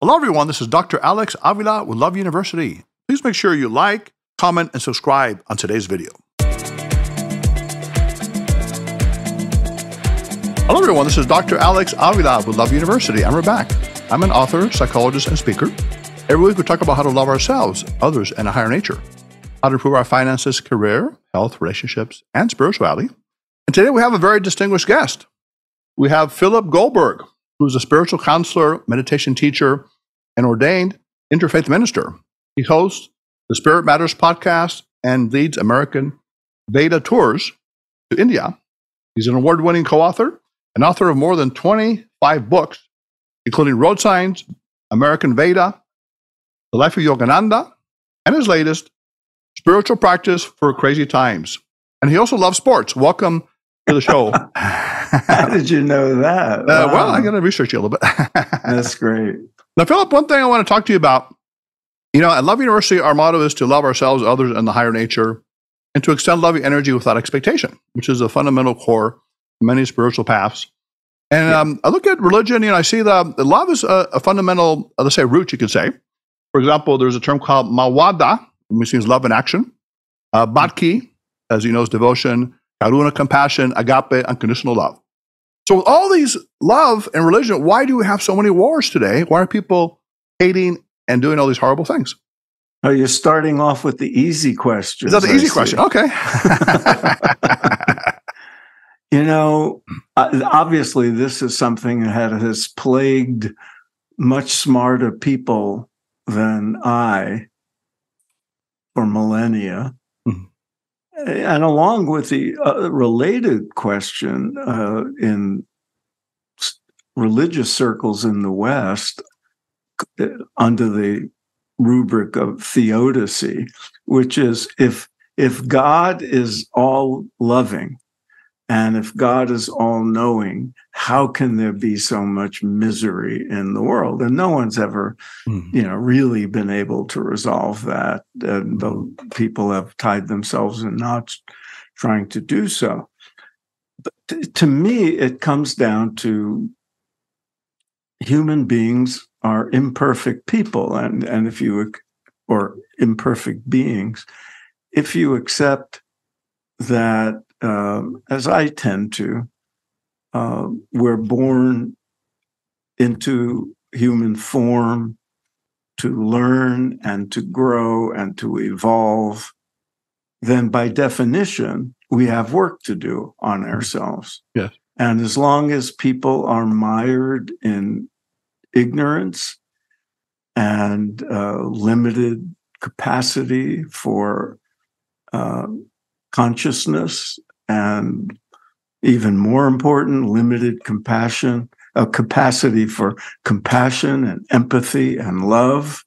Hello, everyone. This is Dr. Alex Avila with Love University. Please make sure you like, comment, and subscribe on today's video. Hello, everyone. This is Dr. Alex Avila with Love University. And we're back. I'm an author, psychologist, and speaker. Every week, we talk about how to love ourselves, others, and a higher nature, how to improve our finances, career, health, relationships, and spirituality. And today, we have a very distinguished guest. We have Philip Goldberg, who's a spiritual counselor, meditation teacher, and ordained interfaith minister. He hosts the Spirit Matters podcast and leads American Veda tours to India. He's an award-winning co-author and author of more than 25 books, including Road Signs, American Veda, The Life of Yogananda, and his latest, Spiritual Practice for Crazy Times. And he also loves sports. Welcome to the show. How did you know that? Wow. Well, I got to research you a little bit. That's great. Now, Philip, one thing I want to talk to you about, at Love University, our motto is to love ourselves, others, and the higher nature, and to extend loving energy without expectation, which is a fundamental core of many spiritual paths. And I look at religion, I see that love is a fundamental, let's say, root, you could say. For example, there's a term called mawada, which means love in action. Bhakti, as you know, is devotion. Karuna, compassion. Agape, unconditional love. So with all these love and religion, why do we have so many wars today? Why are people hating and doing all these horrible things? Oh, you're starting off with the easy question. Is that the easy question? Okay. Obviously, this is something that has plagued much smarter people than I for millennia. And along with the related question in religious circles in the West, under the rubric of theodicy, which is if God is all loving and if God is all knowing, how can there be so much misery in the world? And no one's ever, really been able to resolve that. And the people have tied themselves in knots trying to do so. But to me, it comes down to human beings are imperfect people, and if you or imperfect beings, if you accept that, as I tend to, we're born into human form to learn and to grow and to evolve, then by definition, we have work to do on ourselves. Yes. And as long as people are mired in ignorance and limited capacity for consciousness, and even more important, limited capacity for compassion and empathy and love,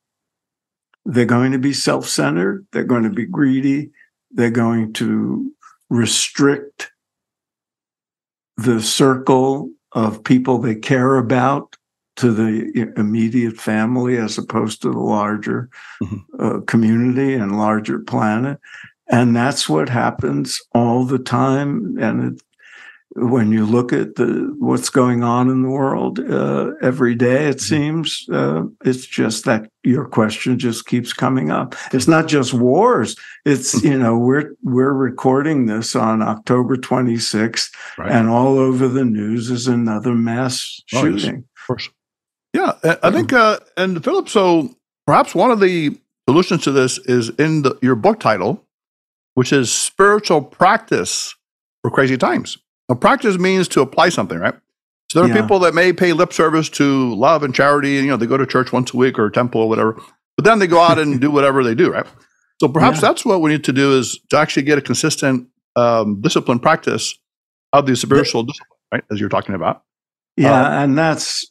they're going to be self-centered, they're going to be greedy, they're going to restrict the circle of people they care about to the immediate family as opposed to the larger community and larger planet. And that's what happens all the time. And when you look at what's going on in the world every day, it seems it's just that your question just keeps coming up. It's not just wars. It's, we're recording this on October 26th, right, and all over the news is another mass shooting. Yes, of course. Yeah, I think, and Philip, so perhaps one of the solutions to this is in your book title, which is Spiritual Practice for Crazy Times. Now, practice means to apply something, right? So there are people that may pay lip service to love and charity, and they go to church once a week or a temple or whatever, but then they go out and do whatever they do, right? So perhaps that's what we need to do, is to actually get a consistent discipline practice of the spiritual discipline, right, as you're talking about. Yeah, and that's,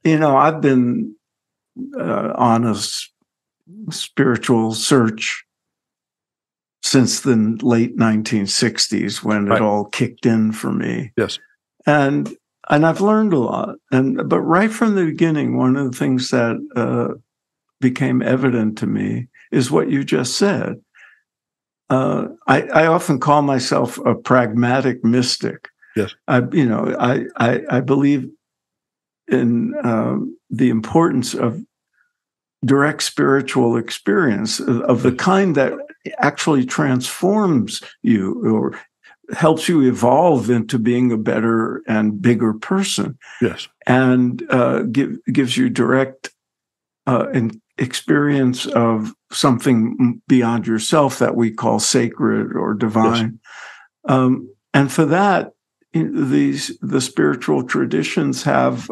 I've been on a spiritual search since the late 1960s, when it all kicked in for me. Yes. And I've learned a lot. But right from the beginning, one of the things that became evident to me is what you just said. I often call myself a pragmatic mystic. Yes. I believe the importance of direct spiritual experience of the kind that actually transforms you or helps you evolve into being a better and bigger person. Yes. And gives you direct experience of something beyond yourself that we call sacred or divine. Yes. And for that, the spiritual traditions have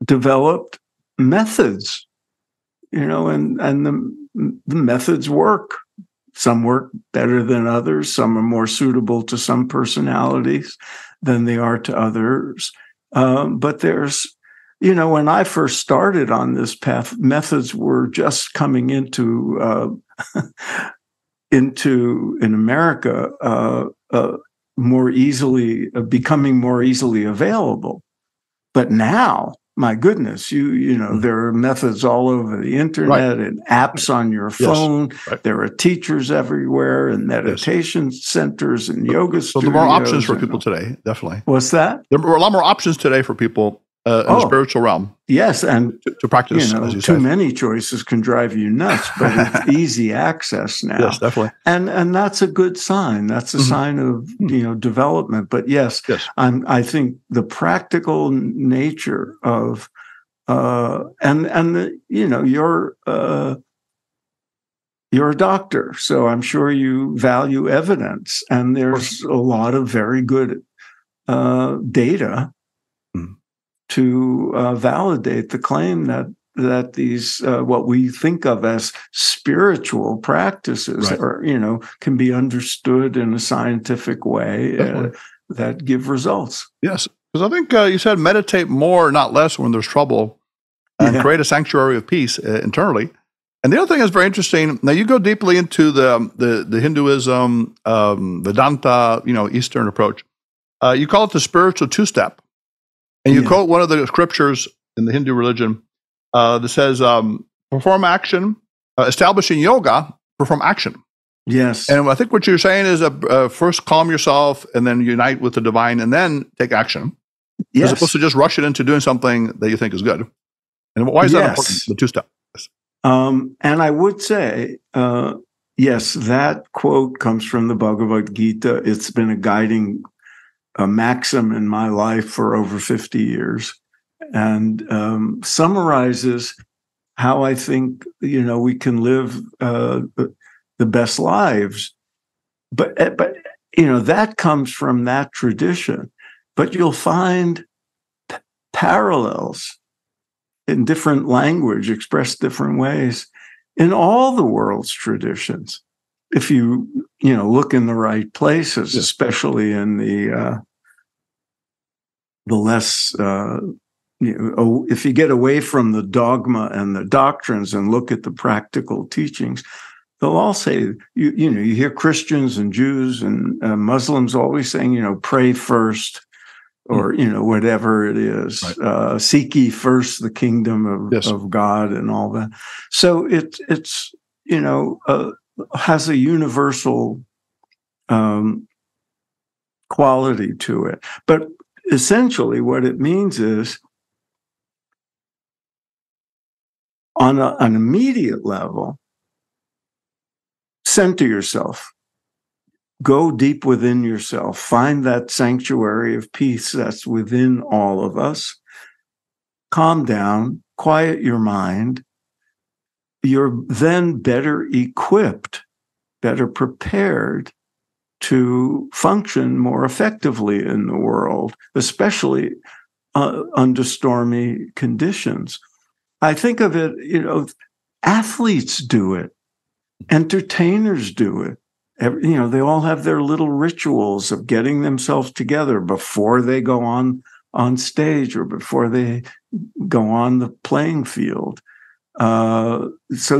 developed methods, and the methods work. Some work better than others. Some are more suitable to some personalities than they are to others. But there's, when I first started on this path, methods were just coming into in America more easily, becoming more easily available. But now, my goodness, there are methods all over the internet and apps on your phone. Yes. Right. There are teachers everywhere and meditation centers and yoga studios. So there are more options for people today, definitely. What's that? There are a lot more options today for people in the spiritual realm. Yes, and to practice, as you too said. many choices can drive you nuts, but it's easy access now. Yes, definitely. And that's a good sign. That's a sign of development. But yes. I think the practical nature of you're a doctor, so I'm sure you value evidence, and there's a lot of very good data to validate the claim that these what we think of as spiritual practices are can be understood in a scientific way that give results. Yes, because I think you said meditate more, not less, when there's trouble, and create a sanctuary of peace internally. And the other thing is very interesting. Now you go deeply into the Hinduism, Vedanta, Eastern approach. You call it the spiritual two-step. And you quote one of the scriptures in the Hindu religion that says, perform action, establishing yoga, perform action. Yes. And I think what you're saying is first calm yourself and then unite with the divine and then take action. Yes. As opposed to just rush it into doing something that you think is good. And why is that important, the two-step? Yes. And I would say, yes, that quote comes from the Bhagavad Gita. It's been a guiding maxim in my life for over 50 years, and summarizes how I think we can live the best lives. But that comes from that tradition. But you'll find parallels in different language expressed different ways in all the world's traditions. If you look in the right places, especially in the less, if you get away from the dogma and the doctrines and look at the practical teachings, they'll all say, you hear Christians and Jews and Muslims always saying, pray first, or whatever it is. Right. Seek ye first the kingdom of God and all that. So it's has a universal quality to it. But essentially what it means is, on an immediate level, center yourself. Go deep within yourself. Find that sanctuary of peace that's within all of us. Calm down, quiet your mind. You're then better equipped, better prepared to function more effectively in the world, especially under stormy conditions. I think of it, athletes do it, entertainers do it. They all have their little rituals of getting themselves together before they go on stage or before they go on the playing field. So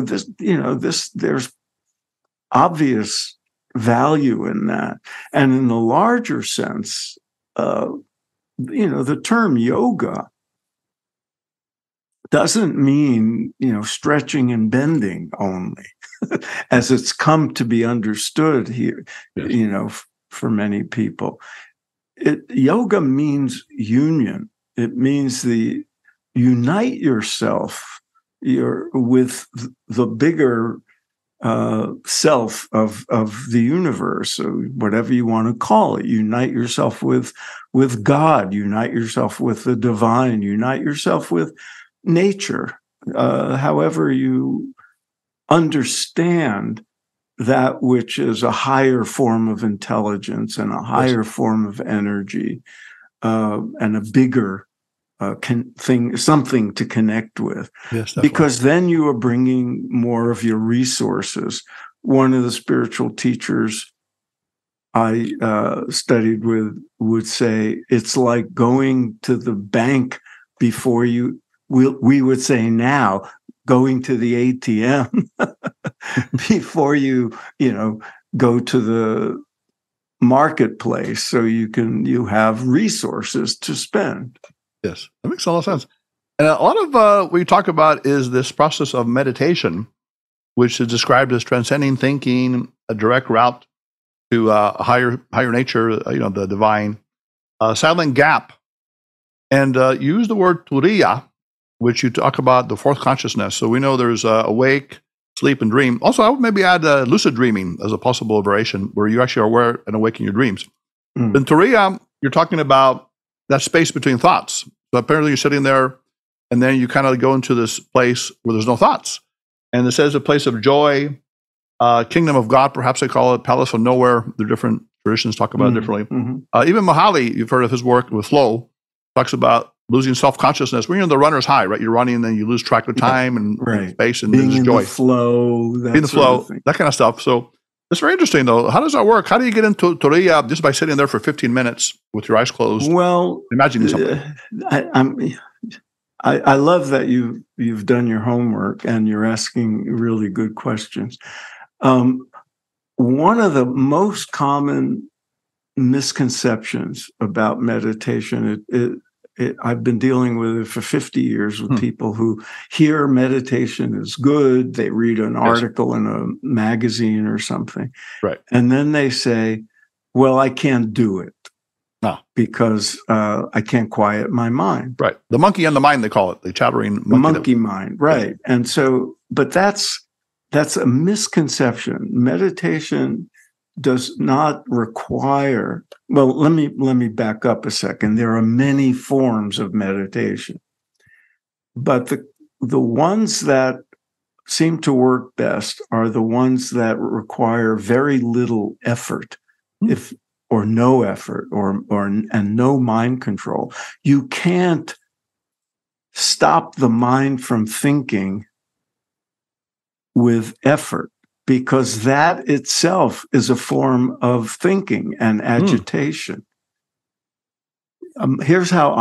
there's obvious value in that. And in the larger sense, the term yoga doesn't mean, stretching and bending only, as it's come to be understood here, for many people. Yoga means union. It means unite yourself with the bigger self of the universe, or whatever you want to call it. Unite yourself with God. Unite yourself with the divine. Unite yourself with nature. However you understand that which is a higher form of intelligence and a higher form of energy, and a bigger something to connect with. Yes, definitely. Because then you are bringing more of your resources. One of the spiritual teachers I studied with would say it's like going to the bank before we would say now, going to the ATM before you go to the marketplace, so you have resources to spend. Yes, that makes a lot of sense. And a lot of what you talk about is this process of meditation, which is described as transcending thinking, a direct route to a higher nature, the divine, silent gap. And you use the word turiya, which you talk about the fourth consciousness. So we know there's awake, sleep, and dream. Also, I would maybe add lucid dreaming as a possible variation, where you actually are aware and awake in your dreams. In turiya, you're talking about that space between thoughts. So apparently you're sitting there, and then you kind of go into this place where there's no thoughts. And it says a place of joy, kingdom of God, perhaps they call it, palace of nowhere. The different traditions talk about it differently. Even Mahali, you've heard of his work with flow, talks about losing self-consciousness. When you're in the runner's high, right? You're running and then you lose track of time and space, and being there's in joy. The flow, being in the flow, that kind of stuff. So it's very interesting, though. How does that work? How do you get into turiya just by sitting there for 15 minutes with your eyes closed? Well, imagining something. I love that you've done your homework and you're asking really good questions. One of the most common misconceptions about meditation, I've been dealing with it for 50 years with people who hear meditation is good. They read an article in a magazine or something. Right. And then they say, well, I can't do it because I can't quiet my mind. Right. The monkey and the mind, they call it. The chattering monkey mind. Right. And so, but that's a misconception. Meditation does not require, well, let me back up a second. There are many forms of meditation, but the ones that seem to work best are the ones that require very little effort, or no effort, and no mind control. You can't stop the mind from thinking with effort, because that itself is a form of thinking and agitation. Here's how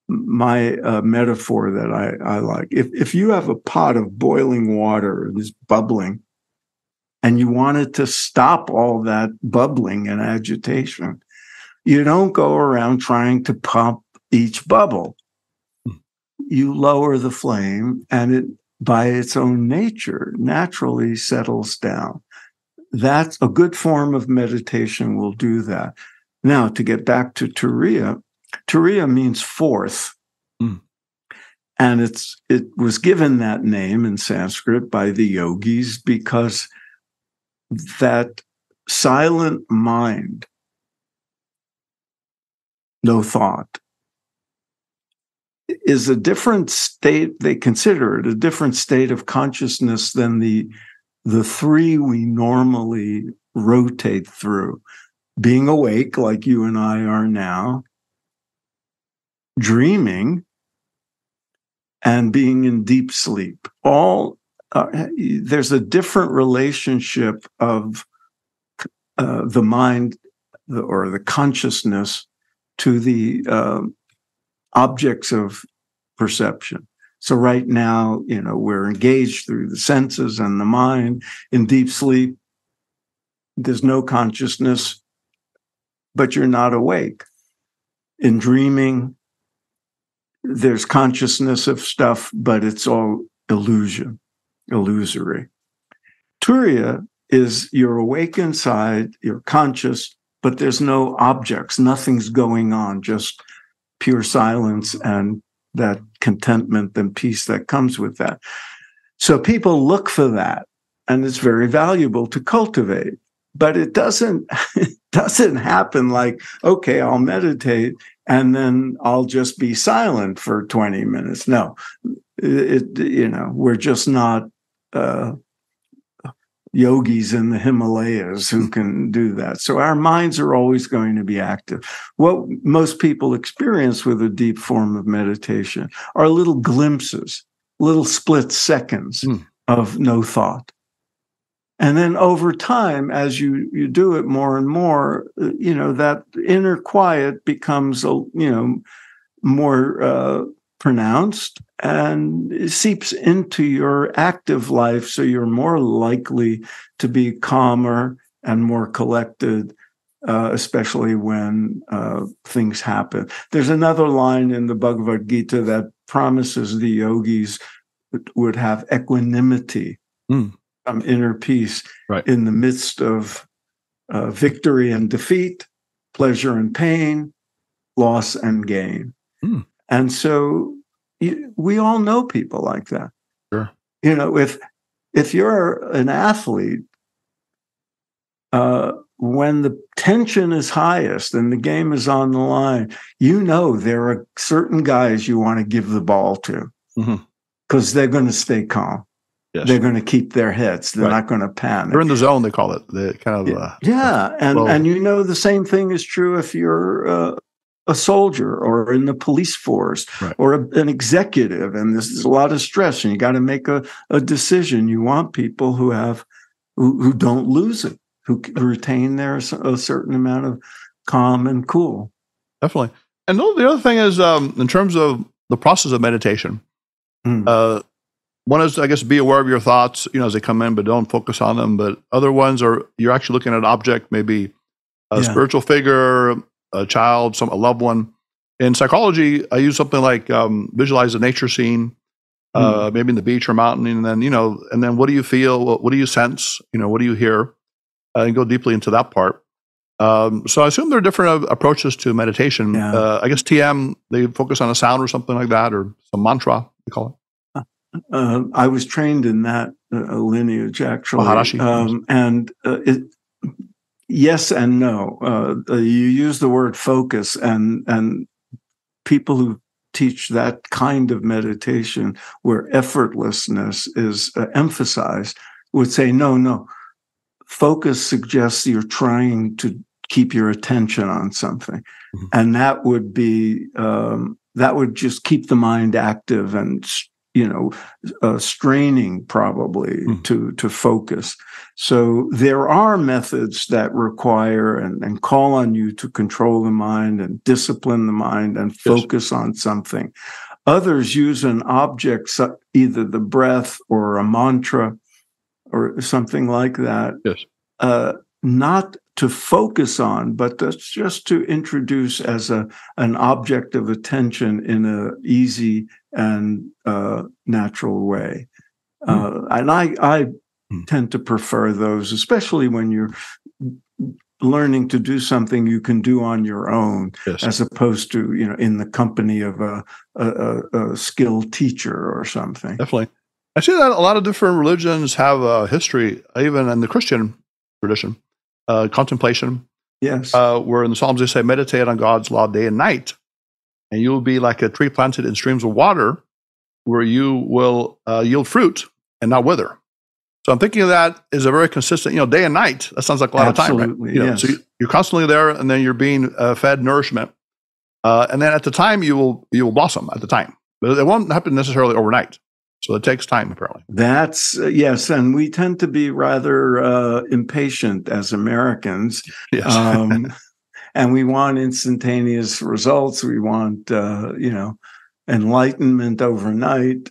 my metaphor that I like. If you have a pot of boiling water and it's bubbling, and you wanted to stop all that bubbling and agitation, you don't go around trying to pump each bubble. You lower the flame, and it, by its own nature, naturally settles down. That's a good form of meditation will do that. Now, to get back to turiya, turiya means fourth. And it was given that name in Sanskrit by the yogis because that silent mind, no thought, is a different state. They consider it a different state of consciousness than the three we normally rotate through: being awake, like you and I are now, dreaming, and being in deep sleep. There's a different relationship of the mind or the consciousness to the objects of perception. So right now, we're engaged through the senses and the mind. In deep sleep, there's no consciousness, but you're not awake. In dreaming, there's consciousness of stuff, but it's all illusory. Turiya is you're awake inside, you're conscious, but there's no objects, nothing's going on, just pure silence and that contentment and peace that comes with that. So people look for that, and it's very valuable to cultivate. But it doesn't happen like, okay, I'll meditate and then I'll just be silent for 20 minutes. No, we're just not yogis in the Himalayas who can do that. So our minds are always going to be active. What most people experience with a deep form of meditation are little glimpses, little split seconds of no thought. And then over time, as you do it more and more, that inner quiet becomes, more pronounced, and it seeps into your active life. So you're more likely to be calmer and more collected, especially when things happen. There's another line in the Bhagavad Gita that promises the yogis would have equanimity, inner peace, in the midst of victory and defeat, pleasure and pain, loss and gain. And so we all know people like that. Sure. If you're an athlete, when the tension is highest and the game is on the line, there are certain guys you want to give the ball to because they're going to stay calm. Yes. They're going to keep their heads. They're not going to panic. They're in the zone, they call it. They kind of and the same thing is true if you're a soldier or in the police force or an executive, and there's a lot of stress, and you got to make a decision. You want people who don't lose it, who retain a certain amount of calm and cool. Definitely. And the other thing is, in terms of the process of meditation, one is, I guess, be aware of your thoughts, as they come in, but don't focus on them. But other ones are you're actually looking at an object, maybe a spiritual figure, a child, a loved one. In psychology, I use something like visualize a nature scene, maybe in the beach or mountain, and then what do you feel? What do you sense? What do you hear? And go deeply into that part. So I assume there are different approaches to meditation. Yeah. I guess TM, they focus on a sound or something like that, or some mantra, they call it. I was trained in that lineage, actually. Maharashi. And yes and no. You use the word focus, and people who teach that kind of meditation where effortlessness is emphasized would say, no. Focus suggests you're trying to keep your attention on something. And that would be, that would just keep the mind active and straining probably to focus. So there are methods that require and call on you to control the mind and discipline the mind and focus on something. Others use an object, either the breath or a mantra or something like that, not to focus on, but that's just to introduce as an object of attention in an easy and natural way. And I tend to prefer those, especially when you're learning to do something you can do on your own, as opposed to, in the company of a skilled teacher or something. Definitely. I see that a lot of different religions have a history, even in the Christian tradition, contemplation. Yes. Where in the Psalms they say, meditate on God's law day and night, and you'll be like a tree planted in streams of water, where you will yield fruit and not wither. So I'm thinking of that as a very consistent, day and night. That sounds like a lot of time, right? Yes. So you're constantly there, and then you're being fed nourishment, and then at the time you will blossom at the time, but it won't happen necessarily overnight. So it takes time, apparently. That's yes, and we tend to be rather impatient as Americans. Yes. And we want instantaneous results. We want enlightenment overnight.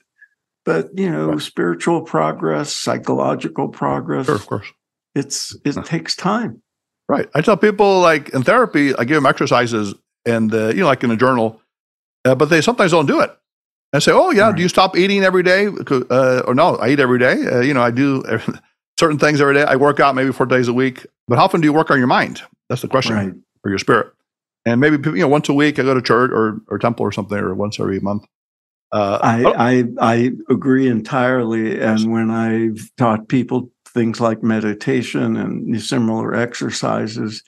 But spiritual progress, psychological progress, sure, of course, it takes time. Right. I tell people, like in therapy, I give them exercises, and like in a journal, but they sometimes don't do it. I say, oh, yeah, do you stop eating every day? Or no, I eat every day. I do certain things every day. I work out maybe 4 days a week. But how often do you work on your mind? That's the question for your spirit. And maybe, once a week I go to church or temple or something, or once every month. I agree entirely. And when I've taught people things like meditation and similar exercises,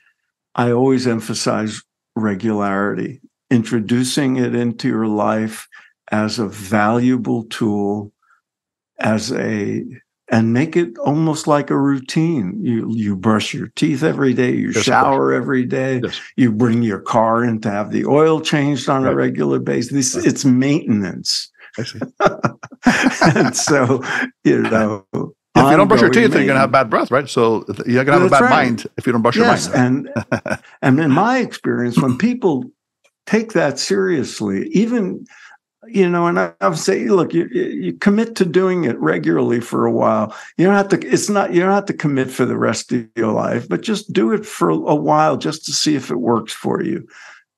I always emphasize regularity, introducing it into your life as a valuable tool, and make it almost like a routine. You brush your teeth every day, you shower every day, you bring your car in to have the oil changed on a regular basis. It's maintenance. I see. And so, if you don't brush your teeth, you're going to have bad breath, right? So you're going to have a bad mind if you don't brush your mind. Right? And in my experience, when people take that seriously, even and I would say, look, you commit to doing it regularly for a while. You don't have to commit for the rest of your life, but just do it for a while just to see if it works for you.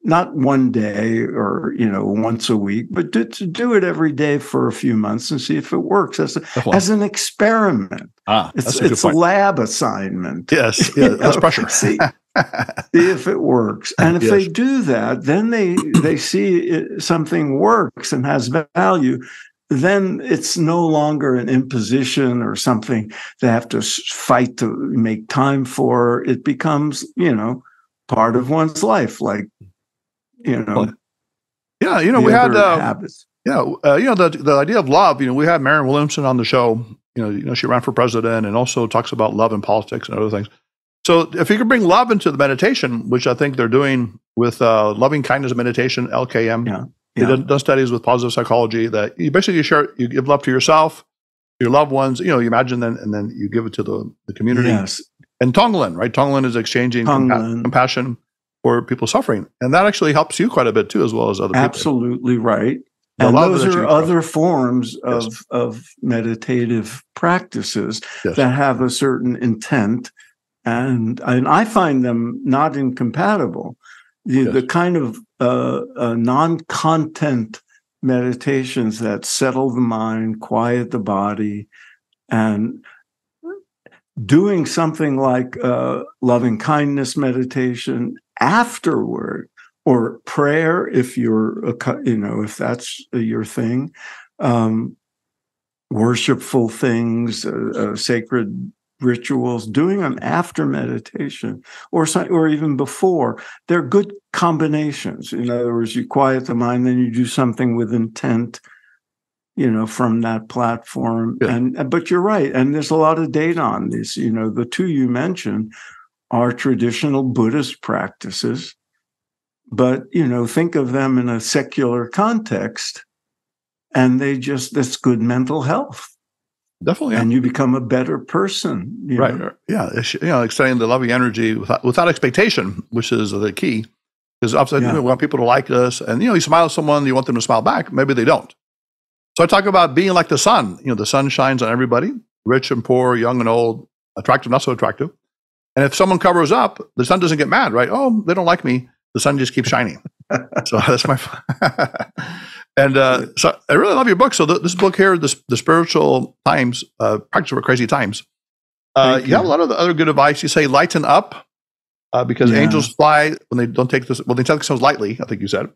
Not one day or, once a week, but to do it every day for a few months and see if it works as an experiment. It's a lab assignment. Yes, that's pressure. See if it works. And if they do that, then they see something works and has value. Then it's no longer an imposition or something they have to fight to make time for. It becomes, part of one's life. Like, we had habits. The idea of love. We had Marianne Williamson on the show. She ran for president and also talks about love in politics and other things. So if you could bring love into the meditation, which I think they're doing with loving kindness meditation, LKM. They've done studies with positive psychology that you basically you give love to yourself, your loved ones. You imagine them, and then you give it to the community. Yes. And Tonglen, right? Tonglen is exchanging compassion for people suffering. And that actually helps you quite a bit too, as well as other people. Absolutely right. And those are other forms of meditative practices that have a certain intent. And I find them not incompatible. The kind of non-content meditations that settle the mind, quiet the body, and doing something like loving kindness meditation afterward, or prayer if if that's your thing, worshipful things, sacred rituals, doing them after meditation or even before, they're good combinations. In other words, you quiet the mind, then you do something with intent, from that platform. But you're right, and there's a lot of data on this. The two you mentioned are traditional Buddhist practices, but think of them in a secular context, and that's good mental health. Definitely, and you become a better person. Right? Yeah, extending the loving energy without expectation, which is the key. Because often we want people to like us, and you smile at someone, you want them to smile back. Maybe they don't. So I talk about being like the sun. The sun shines on everybody, rich and poor, young and old, attractive, not so attractive. And if someone covers up, the sun doesn't get mad, right? Oh, they don't like me. The sun just keeps shining. So that's my. And so I really love your book. So this book here, the Spiritual Times, Practice for Crazy Times. You have a lot of the other good advice. You say lighten up because angels fly when they don't take this. Well, they take themselves lightly. I think you said.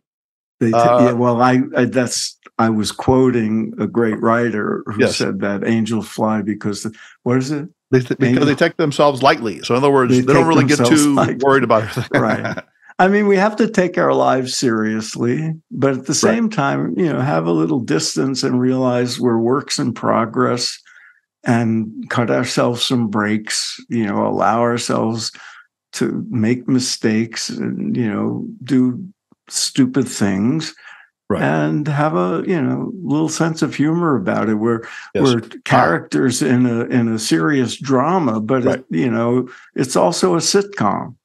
I was quoting a great writer who said that angels fly because what is it? Because they take themselves lightly. So in other words, they don't really get too worried about it. Right. I mean, we have to take our lives seriously, but at the same time, have a little distance and realize we're works in progress and cut ourselves some breaks, allow ourselves to make mistakes and, do stupid things. Right. And have a little sense of humor about it. We're characters in a serious drama, but it's also a sitcom.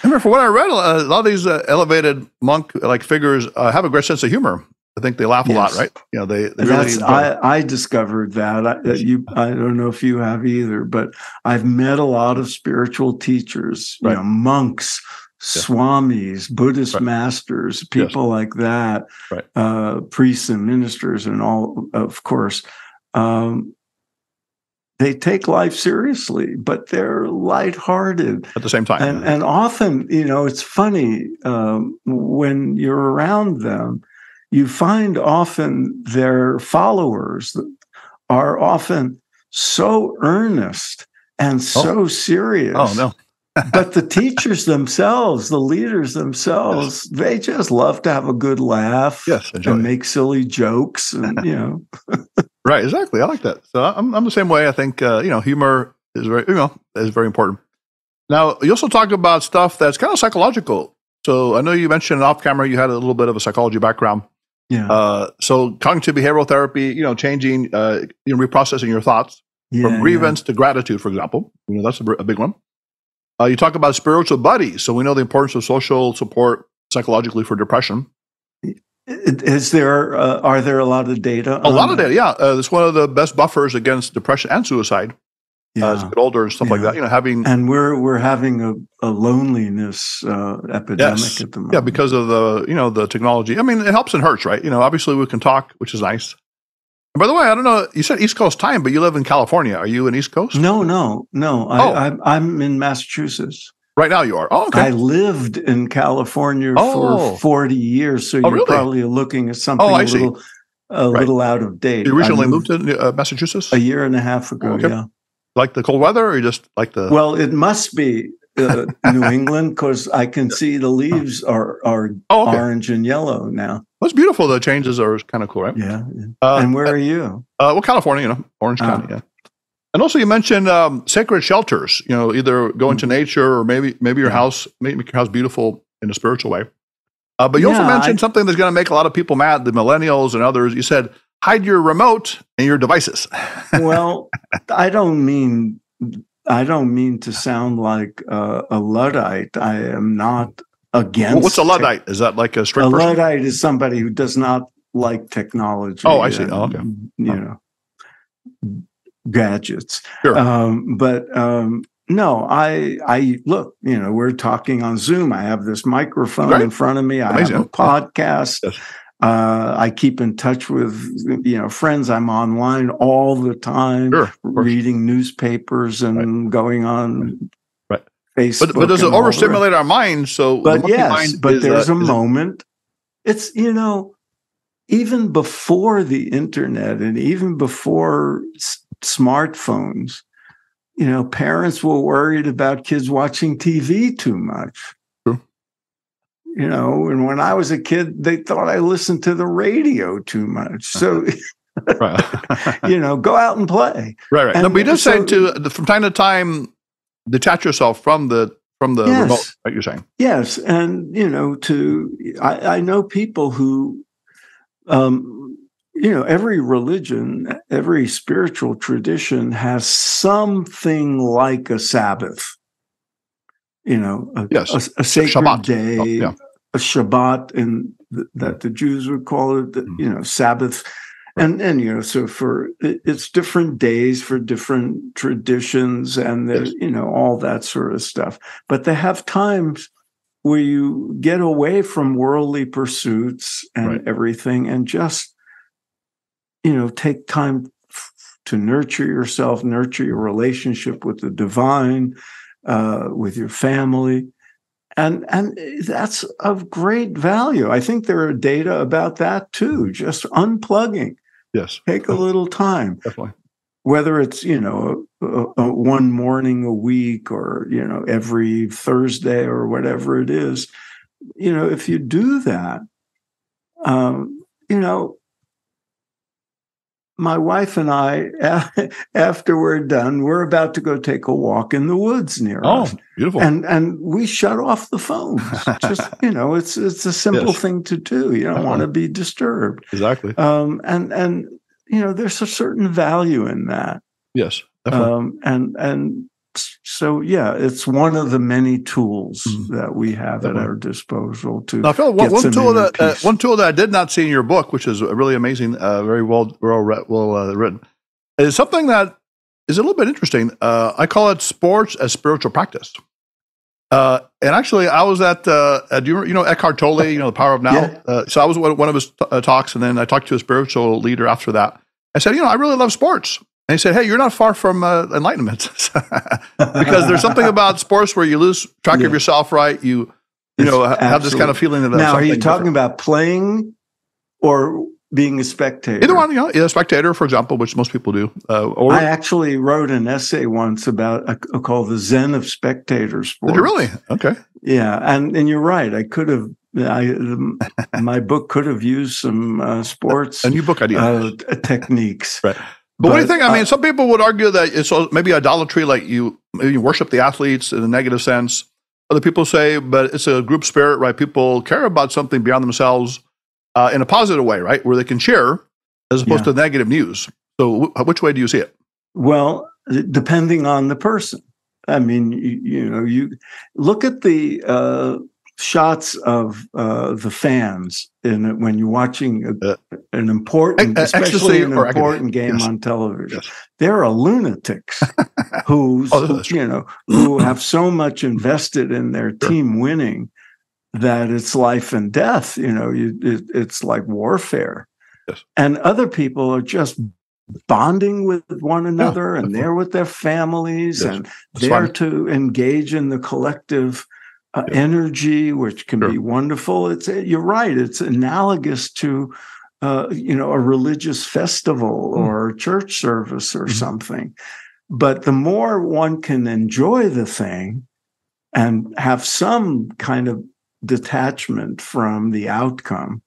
Remember, for what I read, a lot of these elevated monk-like figures have a great sense of humor. I think they laugh a lot, right? They really. I discovered that. I don't know if you have either, but I've met a lot of spiritual teachers, monks, swamis, Buddhist masters, people like that, priests and ministers, and all, of course. they take life seriously, but they're lighthearted at the same time. And often, it's funny when you're around them, you find often their followers are often so earnest and so serious. Oh, no. But the teachers themselves, the leaders themselves, they just love to have a good laugh and make silly jokes. And, Right, exactly. I like that. So I'm the same way. I think, humor is very important. Now, you also talk about stuff that's kind of psychological. So I know you mentioned off camera you had a little bit of a psychology background. Yeah. So cognitive behavioral therapy, changing, reprocessing your thoughts from grievance to gratitude, for example. That's a big one. You talk about spiritual buddies. So we know the importance of social support psychologically for depression. Are there a lot of data? A lot of data, yeah. It's one of the best buffers against depression and suicide. As you get older and stuff like that, and we're having a loneliness epidemic at the moment. Yeah, because of the technology. I mean, it helps and hurts, right? Obviously we can talk, which is nice. And by the way, I don't know. You said East Coast time, but you live in California. Are you in East Coast? No. I'm in Massachusetts. Right now you are. Oh, okay. I lived in California for 40 years, so you're probably looking at something a little out of date. You recently moved to Massachusetts? A year and a half ago, yeah. Like the cold weather, or you just like the... Well, it must be New England, because I can see the leaves are orange and yellow now. Well, it's beautiful. The changes are kind of cool, right? Yeah. And where are you? Well, California, Orange County, yeah. And also you mentioned sacred shelters, either going to nature or maybe your house, make your house beautiful in a spiritual way. But you also mentioned something that's going to make a lot of people mad, the millennials and others. You said, hide your remote and your devices. Well, I don't mean to sound like a Luddite. I am not against. What's a Luddite? Is that like a strict person? Luddite is somebody who does not like technology. Oh, I see. Okay. Gadgets. Sure. No, I look, we're talking on Zoom. I have this microphone in front of me. I have a podcast. Yes. I keep in touch with, friends. I'm online all the time, reading newspapers and going on Facebook. But does it overstimulate our minds? So, there's a moment. It's, even before the internet and even before smartphones, parents were worried about kids watching TV too much. True. And when I was a kid, they thought I listened to the radio too much. So, go out and play. Right. No, but you just say from time to time, detach yourself from the remote, like you're saying. Yes. And, I know people who, every religion, every spiritual tradition has something like a Sabbath, a sacred Shabbat day, a Shabbat, and that the Jews would call it, Sabbath. And so it's different days for different traditions and all that sort of stuff. But they have times where you get away from worldly pursuits and everything and just, take time to nurture yourself, nurture your relationship with the divine, with your family. And that's of great value. I think there are data about that too, just unplugging. Yes. Take a little time. Definitely. Whether it's, one morning a week or, every Thursday or whatever it is, if you do that, my wife and I, after we're done, we're about to go take a walk in the woods near us. Oh, beautiful. And we shut off the phones. Just, it's a simple thing to do. You don't want to be disturbed. Exactly. And there's a certain value in that. Yes. Definitely. And so, it's one of the many tools that we have at our disposal to. Now, Phil, one tool that I did not see in your book, which is really amazing, very well written, is something that is a little bit interesting. I call it sports as spiritual practice. And actually, I was at Eckhart Tolle, The Power of Now. So I was one of his talks, and then I talked to a spiritual leader after that. I said, I really love sports. And he said, hey, you're not far from enlightenment. Because there's something about sports where you lose track of yourself, right? You have this kind of feeling that now, are you talking about playing or being a spectator? Either one, a spectator, for example, which most people do. I actually wrote an essay once about called "The Zen of Spectator Sports." Did you really? Okay. Yeah, and you're right. I could have. My book could have used some sports a new book idea techniques. Right. But what do you think? I mean, some people would argue that it's maybe idolatry, like you worship the athletes in a negative sense. Other people say, but it's a group spirit, right? People care about something beyond themselves. In a positive way, right? Where they can cheer as opposed to negative news. So which way do you see it? Well, depending on the person. I mean, you look at the shots of the fans when you're watching an important, especially an important game on television. Yes. There are lunatics who have so much invested in their team winning that it's life and death. It's like warfare. Yes. And other people are just bonding with one another, and they're with their families, and they're to engage in the collective energy, which can be wonderful. You're right. It's analogous to a religious festival or a church service or something. But the more one can enjoy the thing and have some kind of detachment from the outcome,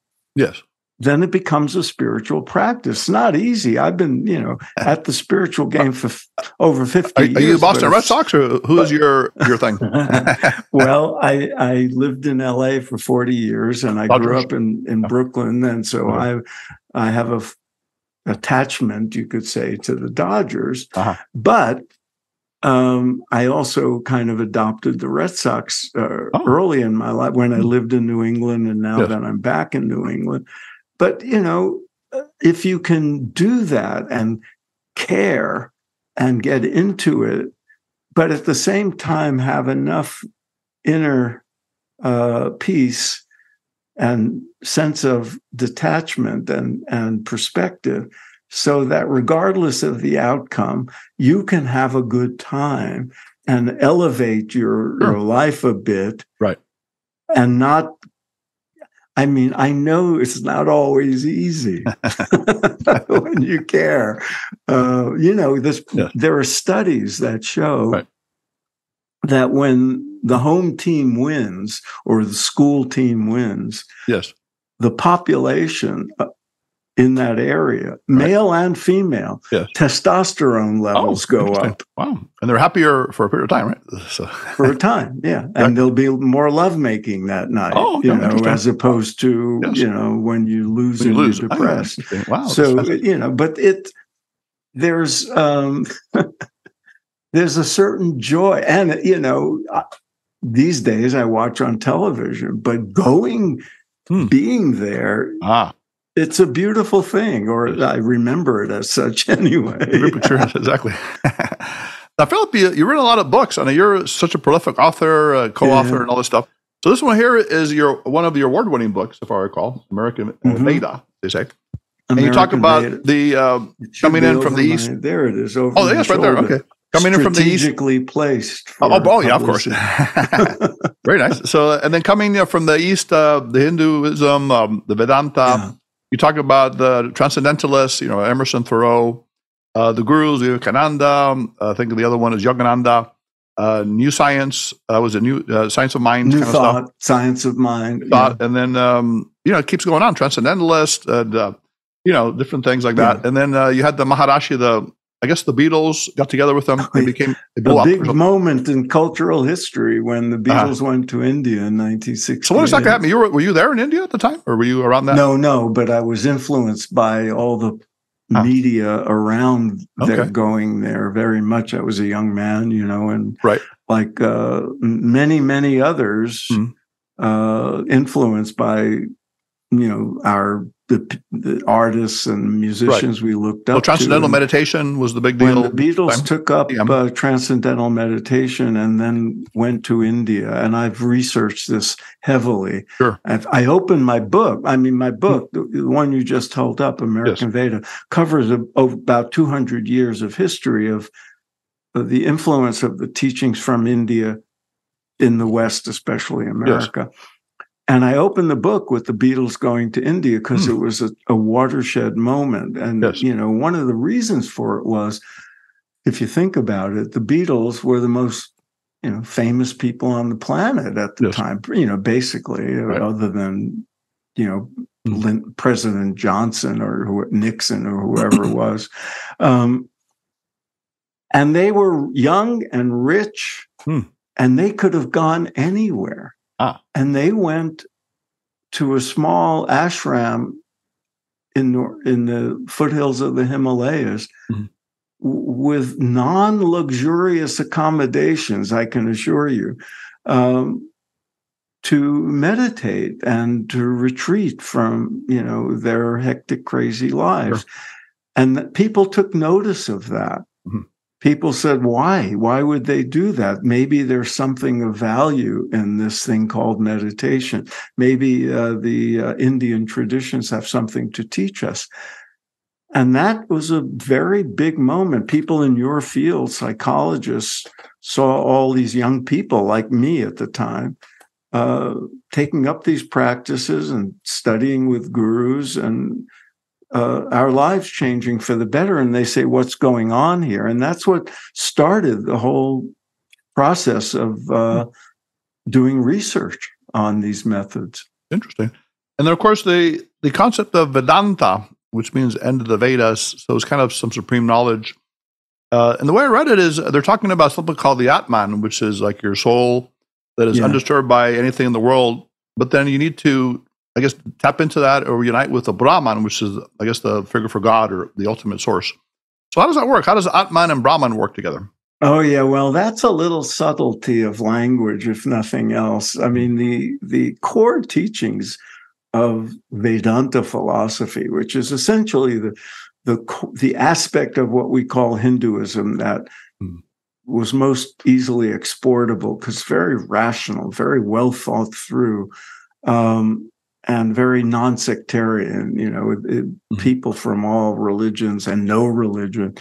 then it becomes a spiritual practice. Not easy. I've been, at the spiritual game for over 50 years. Are you Boston Red Sox, or who's your thing? Well, I lived in LA for 40 years, and I grew up in Brooklyn, and so I have a attachment, you could say, to the Dodgers. But I also kind of adopted the Red Sox early in my life when I lived in New England, and now that I'm back in New England. But, if you can do that and care and get into it, but at the same time have enough inner peace and sense of detachment and perspective, so that regardless of the outcome, you can have a good time and elevate your life a bit. Right. And not, I mean, I know it's not always easy when you care. There are studies that show that when the home team wins or the school team wins, the population in that area, male and female, testosterone levels go up. Wow. And they're happier for a period of time, right? So. For a time, And there'll be more lovemaking that night, as opposed to, when you lose and you're depressed. Wow. So, but there's a certain joy. And, these days I watch on television, but being there, it's a beautiful thing, or I remember it as such anyway. Exactly. Now, Philip, you've written a lot of books. I mean, you're such a prolific author, co-author, and all this stuff. So this one here is one of the award-winning books, if I recall, American Veda, they say. And you talk about the coming in from the east. There it is. Oh, yes, right there. Okay. Coming in from the east. Strategically placed. Yeah, of course. Very nice. So, and then coming from the east, the Hinduism, the Vedanta. Yeah. You talk about the transcendentalists, Emerson, Thoreau, the gurus, Vivekananda. I think the other one is Yogananda. New science was a new science of mind new kind thought, of stuff. Science of mind. Thought, and then it keeps going on. Transcendentalist, and different things like that. And then you had the Maharashi, I guess the Beatles got together with them. They became a big moment in cultural history when the Beatles went to India in 1960. So what exactly happened? Were you there in India at the time, or were you around that? No, but I was influenced by all the media around there going there very much. I was a young man, and like many, many others, influenced by our the artists and musicians we looked up to. Transcendental meditation was the big deal. When the Beatles took up transcendental meditation and then went to India, and I've researched this heavily. Sure. I opened my book. My book, the one you just held up, American Veda, covers about 200 years of history of the influence of the teachings from India in the West, especially America. Yes. And I opened the book with the Beatles going to India because it was a watershed moment. And, one of the reasons for it was, if you think about it, the Beatles were the most, famous people on the planet at the time, basically, other than, President Johnson or Nixon or whoever it was. And they were young and rich, and they could have gone anywhere. And they went to a small ashram in the foothills of the Himalayas with non-luxurious accommodations, I can assure you, to meditate and to retreat from, their hectic, crazy lives. Sure. And people took notice of that. People said, why? Why would they do that? Maybe there's something of value in this thing called meditation. Maybe the Indian traditions have something to teach us. And that was a very big moment. People in your field, psychologists, saw all these young people like me at the time taking up these practices and studying with gurus, and our lives changing for the better. And they say, what's going on here? And that's what started the whole process of doing research on these methods. Interesting. And then, of course, the concept of Vedanta, which means end of the Vedas, so it's kind of some supreme knowledge. And the way I read it is they're talking about something called the Atman, which is like your soul that is undisturbed by anything in the world. But then you need to, I guess, tap into that or unite with the Brahman, which is, I guess, the figure for God or the ultimate source. So how does that work? How does Atman and Brahman work together? Oh, yeah. Well, that's a little subtlety of language, if nothing else. I mean, the core teachings of Vedanta philosophy, which is essentially the aspect of what we call Hinduism that was most easily exportable because very rational, very well thought through, and very non-sectarian. People from all religions and no religion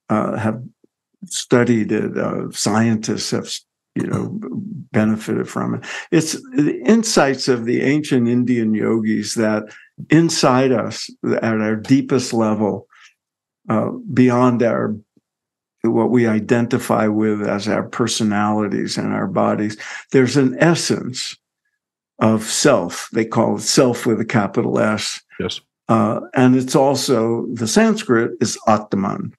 have studied it. Scientists have, benefited from it. It's the insights of the ancient Indian yogis that inside us, at our deepest level, beyond what we identify with as our personalities and our bodies, there's an essence of self. They call it self with a capital S. Yes. And it's also, the Sanskrit is Atman.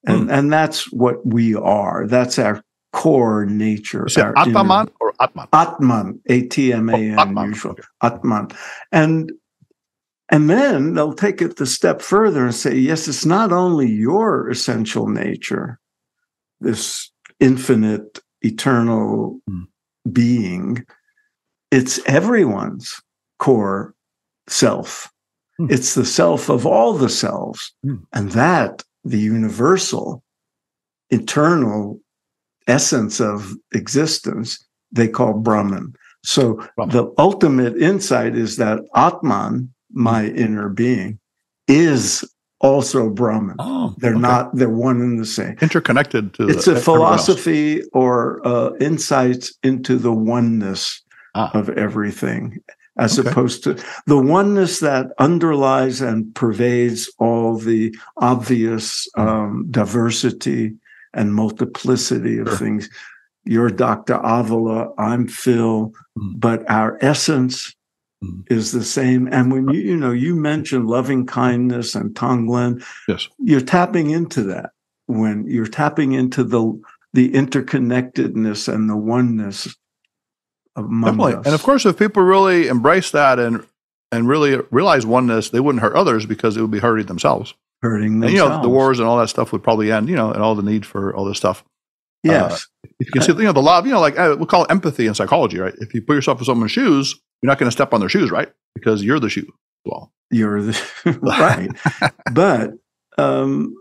And that's what we are. That's our core nature. Is it Atman or Atman? Atman, A-T-M-A-N, usually. Okay. Atman. And then they'll take it a step further and say, yes, it's not only your essential nature, this infinite, eternal being, it's everyone's core self. It's the self of all the selves. And that, the universal, eternal essence of existence, they call Brahman. So the ultimate insight is that Atman, my inner being, is also Brahman. They're one and the same. Interconnected to it's a philosophy or insights into the oneness of everything, as opposed to the oneness that underlies and pervades all the obvious diversity and multiplicity of things. You're Dr. Avila, I'm Phil, but our essence is the same. And when you mentioned loving kindness and Tonglen, you're tapping into that. When you're tapping into the interconnectedness and the oneness among us. And of course, if people really embrace that and really realize oneness, they wouldn't hurt others because it would be hurting themselves. And, the wars and all that stuff would probably end, and all the need for all this stuff. Yes. If you can see, the love, like we call it empathy in psychology, right? If you put yourself in someone's shoes, you're not going to step on their shoes, right? Because you're the shoe as well. you're right. But and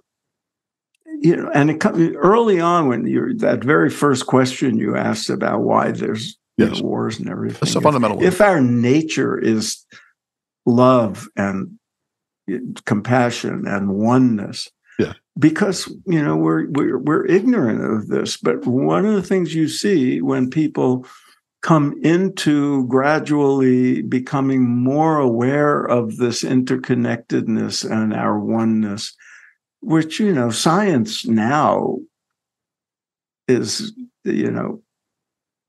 it early on when that very first question you asked about why there's wars and everything. That's a fundamental one. If our nature is love and compassion and oneness, because we're ignorant of this. But one of the things you see when people come into gradually becoming more aware of this interconnectedness and our oneness, which, science now is,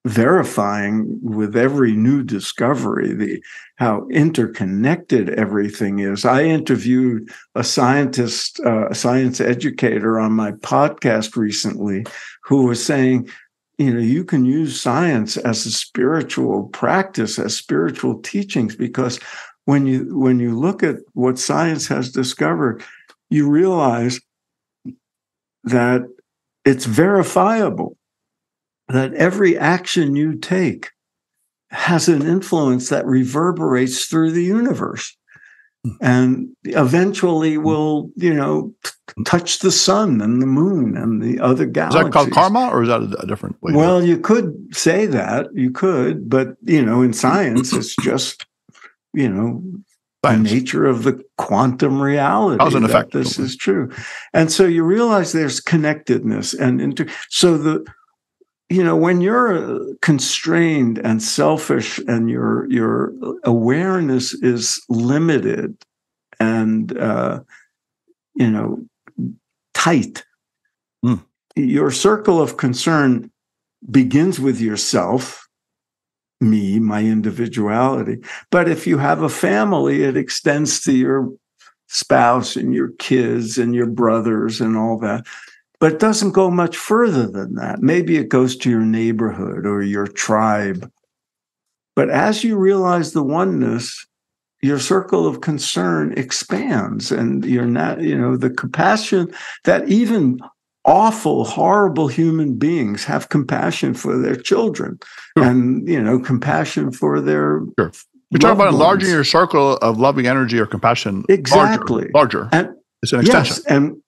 verifying with every new discovery how interconnected everything is. I interviewed a scientist, a science educator on my podcast recently who was saying, you can use science as a spiritual practice, as spiritual teachings, because when you look at what science has discovered, you realize that it's verifiable, that every action you take has an influence that reverberates through the universe and eventually will, touch the sun and the moon and the other galaxies. Is that called karma, or is that a different way? Well, you could say that, but, in science, it's just, the nature of the quantum reality. Cause and effect. This is true. And so you realize there's connectedness so when you're constrained and selfish and your awareness is limited and, tight, your circle of concern begins with yourself, me, my individuality. But if you have a family, it extends to your spouse and your kids and your brothers and all that. But it doesn't go much further than that. Maybe it goes to your neighborhood or your tribe. But as you realize the oneness, your circle of concern expands, and you're not, the compassion that even awful, horrible human beings have compassion for their children and, compassion for their. Sure. You're talking about enlarging your circle of loving energy or compassion. Exactly. Larger. And it's an extension. Yes, and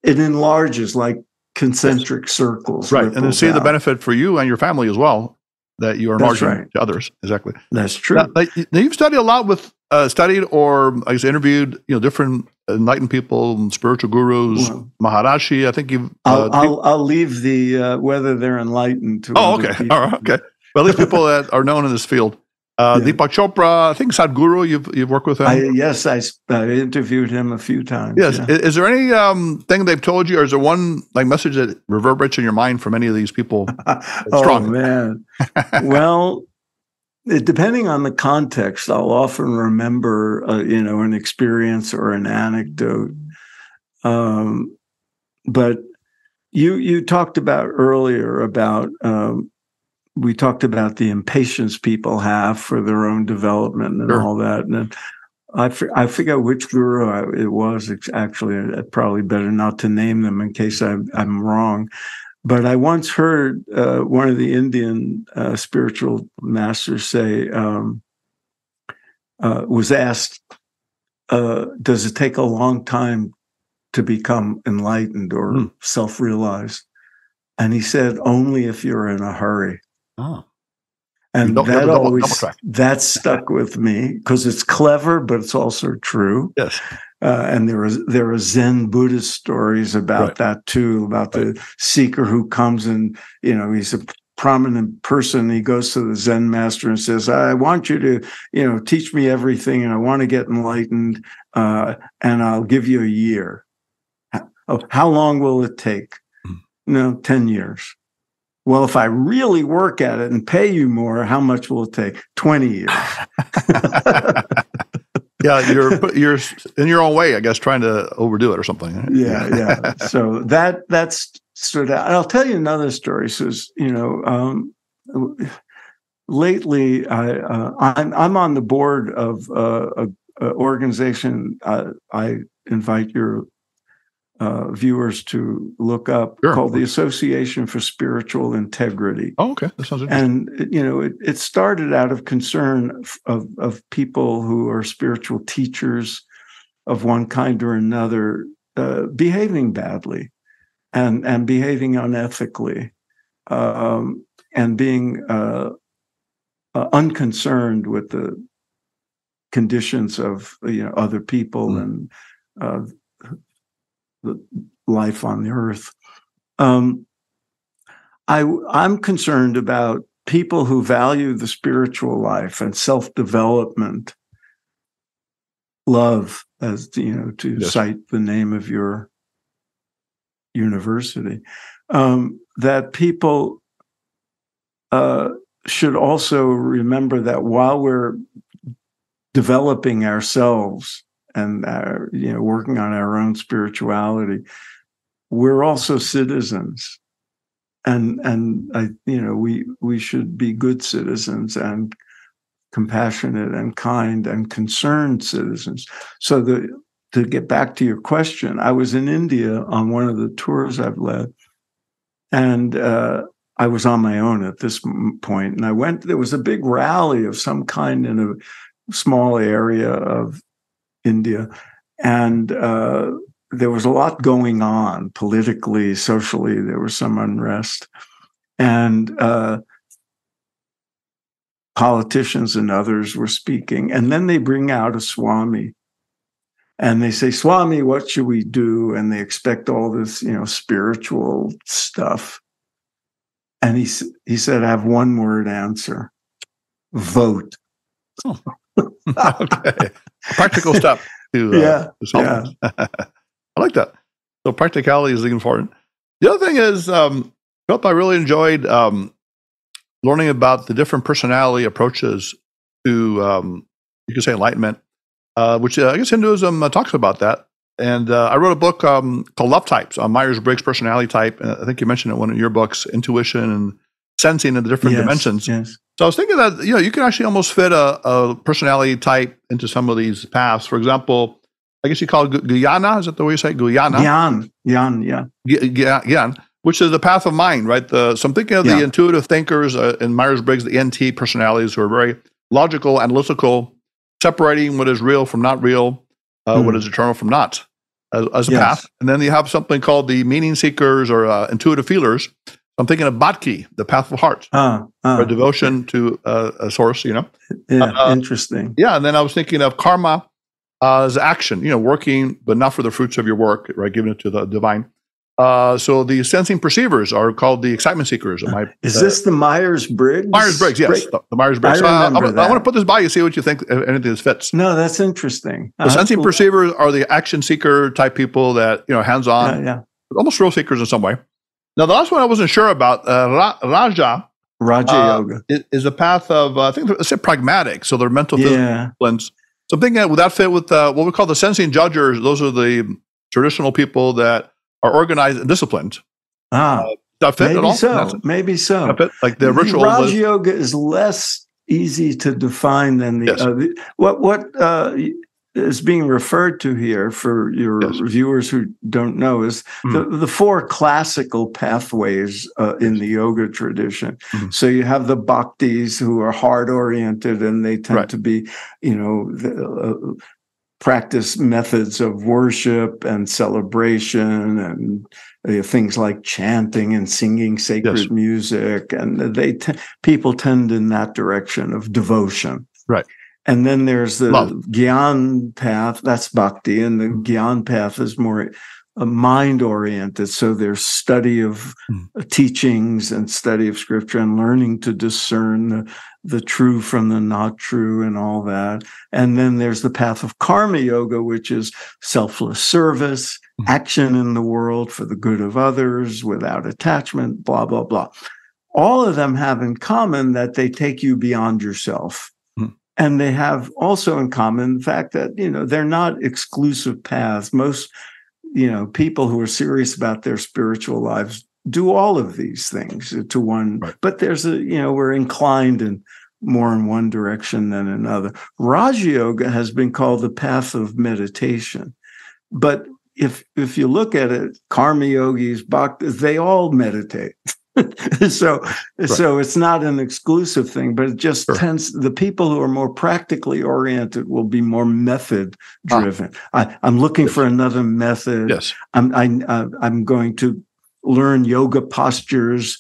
it enlarges like concentric circles. Right. And then see the benefit for you and your family as well, that you are enlarging to others. Exactly. That's true. Now, you've studied a lot with, or I guess interviewed, different enlightened people, spiritual gurus, Maharashi. I think you've. I'll leave the whether they're enlightened to. Oh, okay. All right. Okay. Well, at least people that are known in this field. Deepak Chopra, I think Sadhguru, you've worked with him? Yes, I interviewed him a few times. Yes. Yeah. Is there any thing they've told you, or is there one message that reverberates in your mind from any of these people? Oh, man. Well, depending on the context, I'll often remember, an experience or an anecdote. But you talked about earlier about we talked about the impatience people have for their own development and all that. And I forget which guru it was. Actually, probably better not to name them in case I'm wrong. But I once heard one of the Indian spiritual masters say, was asked, does it take a long time to become enlightened or self-realized? And he said, only if you're in a hurry. Oh. And that stuck with me because it's clever, but it's also true. Yes. And there are Zen Buddhist stories about that too, about the seeker who comes and, he's a prominent person. He goes to the Zen master and says, I want you to, teach me everything, and I want to get enlightened, and I'll give you a year. How long will it take? 10 years. Well, if I really work at it and pay you more, how much will it take? 20 years. Yeah, you're in your own way, I guess, trying to overdo it or something. Right? Yeah. So that's stood out. And I'll tell you another story. So, lately I'm on the board of an organization. I invite your viewers to look up, Sure. called the Association for Spiritual Integrity. Oh, okay. That sounds interesting. And it started out of concern of people who are spiritual teachers of one kind or another behaving badly and behaving unethically, and being unconcerned with the conditions of other people and the life on the earth. I'm concerned about people who value the spiritual life and self-development, love, as to Yes. cite the name of your university, that people should also remember that while we're developing ourselves and working on our own spirituality, we're also citizens, and we should be good citizens and compassionate and kind and concerned citizens. So to get back to your question, I was in India on one of the tours I've led, and I was on my own at this point, and there was a big rally of some kind in a small area of India, and there was a lot going on politically, socially. There was some unrest, and politicians and others were speaking. And then they bring out a Swami, and they say, "Swami, what should we do?" And they expect all this, spiritual stuff. And he said, "I have one word answer: vote." Oh. Okay. Practical stuff. I like that. So practicality is important. The other thing is, Philip, I really enjoyed learning about the different personality approaches to, you could say, enlightenment, which I guess Hinduism talks about that. And I wrote a book called Love Types on Myers-Briggs personality type. I think you mentioned it in one of your books, intuition and sensing in the different dimensions. Yes. So I was thinking that, you can actually almost fit a personality type into some of these paths. For example, I guess you call it Guyana. Is that the way you say it? Guyana? Gyan, which is the path of mind, right? So I'm thinking of the intuitive thinkers in Myers-Briggs, the NT personalities, who are very logical, analytical, separating what is real from not real, what is eternal from not, as a path. And then you have something called the meaning seekers or intuitive feelers. I'm thinking of Bhakti, the path of heart, or devotion to a source, Interesting. Yeah, and then I was thinking of karma as action, working, but not for the fruits of your work, right? Giving it to the divine. So the sensing perceivers are called the excitement seekers. Is this the Myers-Briggs? Myers-Briggs, yes, the Myers-Briggs. I want to put this by you, see what you think, if anything that fits. No, that's interesting. The sensing perceivers are the action seeker type people that, hands-on, almost thrill seekers in some way. Now, the last one I wasn't sure about, Raja Yoga is a path of, I think, let's say pragmatic. So they're mental disciplines. So I'm thinking, would that fit with what we call the sensing judgers? Those are the traditional people that are organized and disciplined. That fit at all? Maybe so. That fit? Like the ritual. Raja Yoga is less easy to define than the other. What is being referred to here for your viewers who don't know is the four classical pathways in the yoga tradition. So you have the bhaktis, who are heart oriented, and they tend to be, practice methods of worship and celebration and things like chanting and singing sacred music, and people tend in that direction of devotion. Right. And then there's the Gyan path, that's bhakti, and the Gyan path is more mind-oriented. So there's study of teachings and study of scripture and learning to discern the true from the not true and all that. And then there's the path of karma yoga, which is selfless service, action in the world for the good of others without attachment, blah, blah, blah. All of them have in common that they take you beyond yourself. And they have also in common the fact that, they're not exclusive paths. Most, people who are serious about their spiritual lives do all of these things to one, but there's we're inclined in more in one direction than another. Raja Yoga has been called the path of meditation, but if you look at it, karma yogis, bhaktas, they all meditate. So it's not an exclusive thing, but it just tends, the people who are more practically oriented will be more method driven. I'm looking for another method. Yes. I'm going to learn yoga postures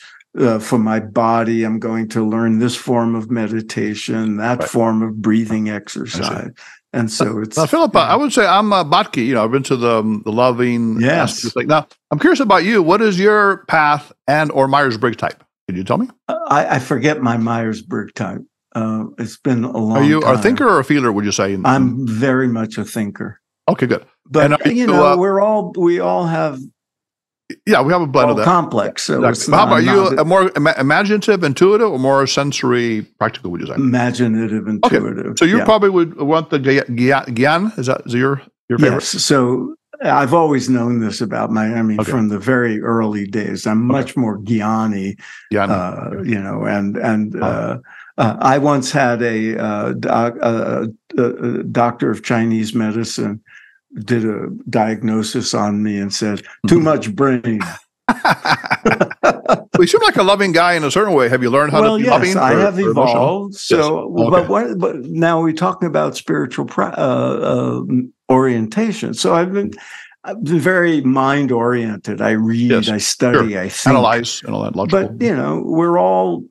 for my body. I'm going to learn this form of meditation, that form of breathing exercise. And so it's... Now, Philip, I would say I'm a Bhatki. I've been to the loving. Yes. Now, I'm curious about you. What is your path and or Myers-Briggs type? Can you tell me? I forget my Myers-Briggs type. It's been a long time. Are you a thinker or a feeler, would you say? I'm very much a thinker. Okay, good. But, we all have... Yeah, we have a blend of that. Complex. So exactly. How about you? A more imaginative, intuitive, or more sensory, practical? Would you say? Imaginative, intuitive. Okay. So you probably would want the Gyan. Is that your favorite? Yes. So I've always known this about Miami from the very early days. I'm much more Gyani. I once had a doctor of Chinese medicine did a diagnosis on me and said, too much brain. Well, you seem like a loving guy in a certain way. Have you learned how to be loving? I have evolved. So, but now we're talking about spiritual orientation. So I've been very mind oriented. I read, I study, I think. Analyze and all that logical. But, we're all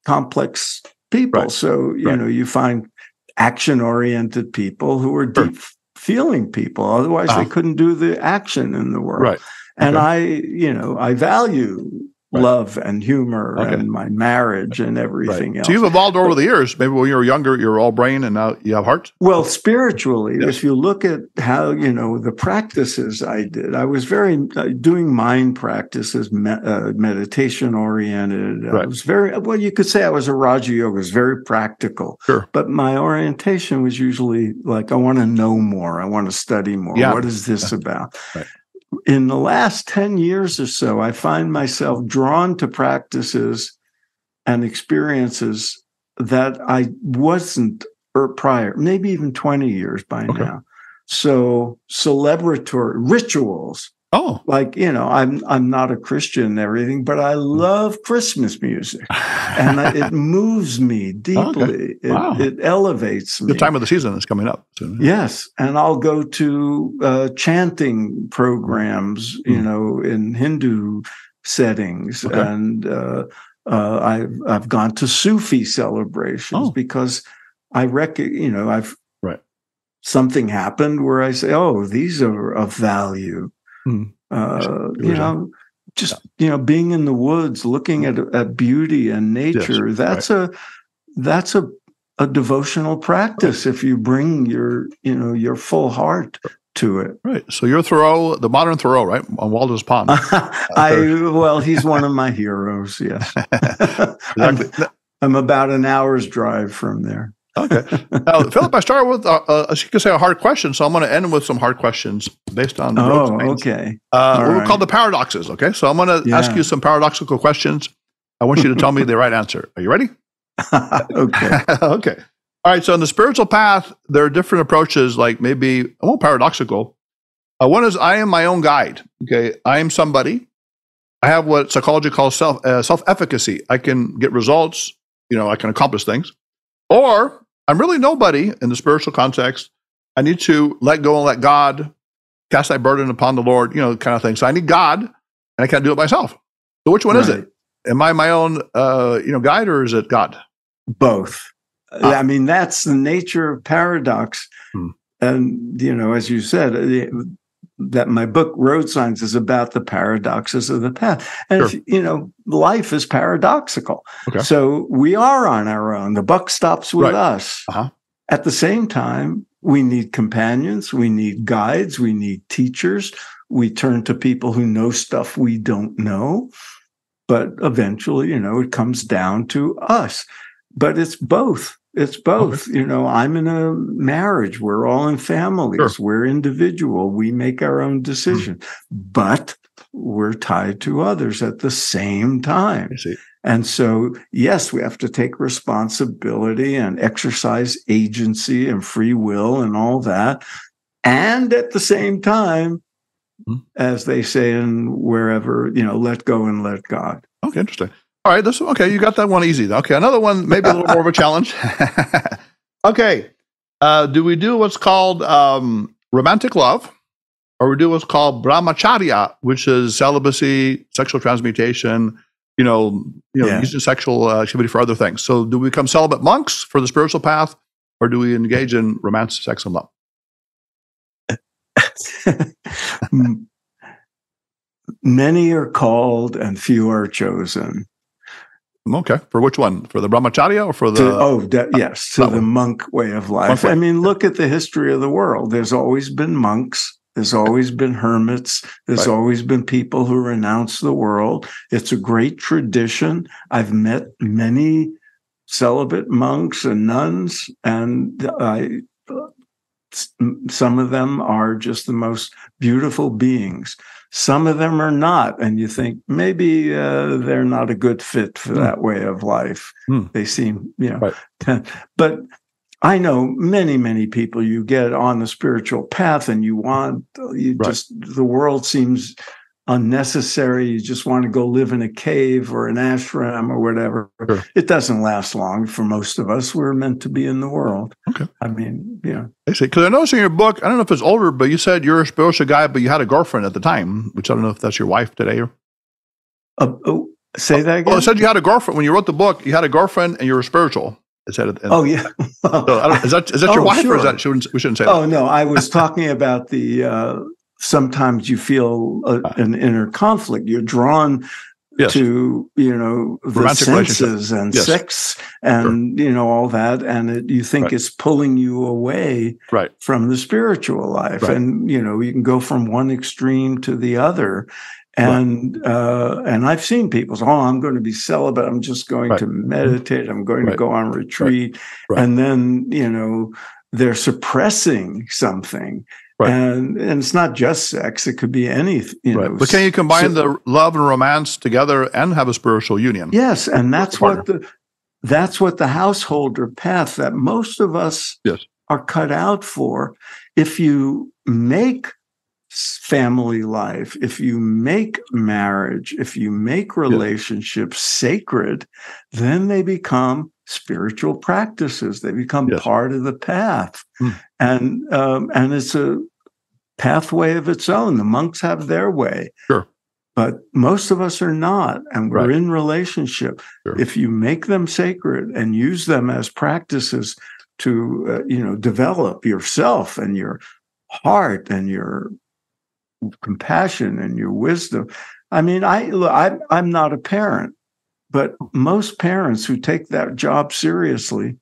complex people. Right. So, you find action oriented people who are deep feeling people. Otherwise, they couldn't do the action in the world. Right. And I value love and humor and my marriage and everything else. So you've evolved over the years. Maybe when you were younger, you were all brain and now you have heart? Well, spiritually, if you look at how, the practices I did, I was very doing mind practices, meditation oriented. I was you could say I was a Raja Yoga, was very practical. Sure. But my orientation was usually like, I want to know more. I want to study more. Yeah. What is this about? Right. In the last 10 years or so, I find myself drawn to practices and experiences that I wasn't prior, maybe even 20 years by now. So celebratory rituals. Oh, like, I'm not a Christian and everything, but I love Christmas music and it moves me deeply. It elevates me. The time of the season is coming up soon. Yes. And I'll go to chanting programs, in Hindu settings. And I've gone to Sufi celebrations because I reckon, something happened where I say, oh, these are of value. Being in the woods, looking at beauty and nature, that's a devotional practice if you bring your full heart to it. Right. So you're Thoreau, the modern Thoreau, right? On Waldo's Pond. He's one of my heroes, yes. Exactly. I'm about an hour's drive from there. Okay. Now, Philip, I started with, as you could say, a hard question. So I'm going to end with some hard questions based on okay. We're called the paradoxes. Okay. So I'm going to ask you some paradoxical questions. I want you to tell me the right answer. Are you ready? Okay. Okay. All right. So in the spiritual path, there are different approaches, like maybe, paradoxical. One is I am my own guide. Okay. I am somebody. I have what psychology calls self-efficacy. I can get results. I can accomplish things. Or I'm really nobody in the spiritual context. I need to let go and let God cast that burden upon the Lord, kind of thing. So I need God, and I can't do it myself. So which one is it? Am I my own, guide, or is it God? Both. I mean, that's the nature of paradox. And, as you said, that my book, Road Signs, is about the paradoxes of the path. And, life is paradoxical. Okay. So we are on our own. The buck stops with us. At the same time, we need companions. We need guides. We need teachers. We turn to people who know stuff we don't know. But eventually, it comes down to us. But it's both. It's both. Okay. I'm in a marriage. We're all in families. Sure. We're individual. We make our own decision. But we're tied to others at the same time. And so, yes, we have to take responsibility and exercise agency and free will and all that. And at the same time, as they say in wherever, let go and let God. Okay, interesting. All right, okay. You got that one easy. Okay, another one, maybe a little more of a challenge. Okay, do we do what's called romantic love, or we do what's called brahmacharya, which is celibacy, sexual transmutation, using sexual activity for other things? So do we become celibate monks for the spiritual path, or do we engage in romance, sex, and love? Many are called and few are chosen. Okay. For which one? For the brahmacharya or for the... Yes, to the monk way of life. I mean, look at the history of the world. There's always been monks. There's always been hermits. There's always been people who renounce the world. It's a great tradition. I've met many celibate monks and nuns, and some of them are just the most beautiful beings. Some of them are not, and you think maybe they're not a good fit for that way of life. They seem, but I know many, many people. You get on the spiritual path, and just the world seems unnecessary. You just want to go live in a cave or an ashram or whatever. Sure. It doesn't last long for most of us. We're meant to be in the world. Okay. I mean, I see. Because I noticed in your book, I don't know if it's older, but you said you're a spiritual guy, but you had a girlfriend at the time, which I don't know if that's your wife today. Say that again? Well, it said you had a girlfriend. When you wrote the book, you had a girlfriend and you were spiritual. It said oh, yeah. So is that your wife, or is that, we shouldn't say that? Oh, no. I was talking about the... sometimes you feel an inner conflict. You're drawn to, the senses and sex and, all that. And you think it's pulling you away from the spiritual life. And, you can go from one extreme to the other. And I've seen people say, I'm going to be celibate. I'm just going to meditate. I'm going to go on retreat. And then, they're suppressing something. And it's not just sex; it could be anything. But can you combine the love and romance together and have a spiritual union? Yes, and that's what the householder path that most of us are cut out for. If you make family life, if you make marriage, if you make relationships sacred, then they become spiritual practices. They become part of the path. And it's a pathway of its own. The monks have their way. Sure. But most of us are not, and we're in relationship. Sure. If you make them sacred and use them as practices to, develop yourself and your heart and your compassion and your wisdom. I mean, I'm not a parent, but most parents who take that job seriously,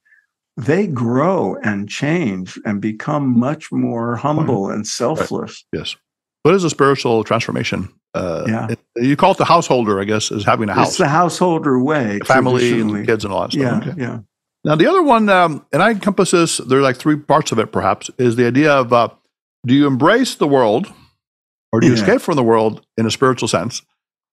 they grow and change and become much more humble and selfless. Yes. What is a spiritual transformation? You call it the householder, I guess, is having a house. It's the householder way. The family and the kids and all that stuff. Yeah. Now, the other one, and I encompass this, there are like three parts of it, perhaps, is the idea of do you embrace the world or do you escape from the world in a spiritual sense?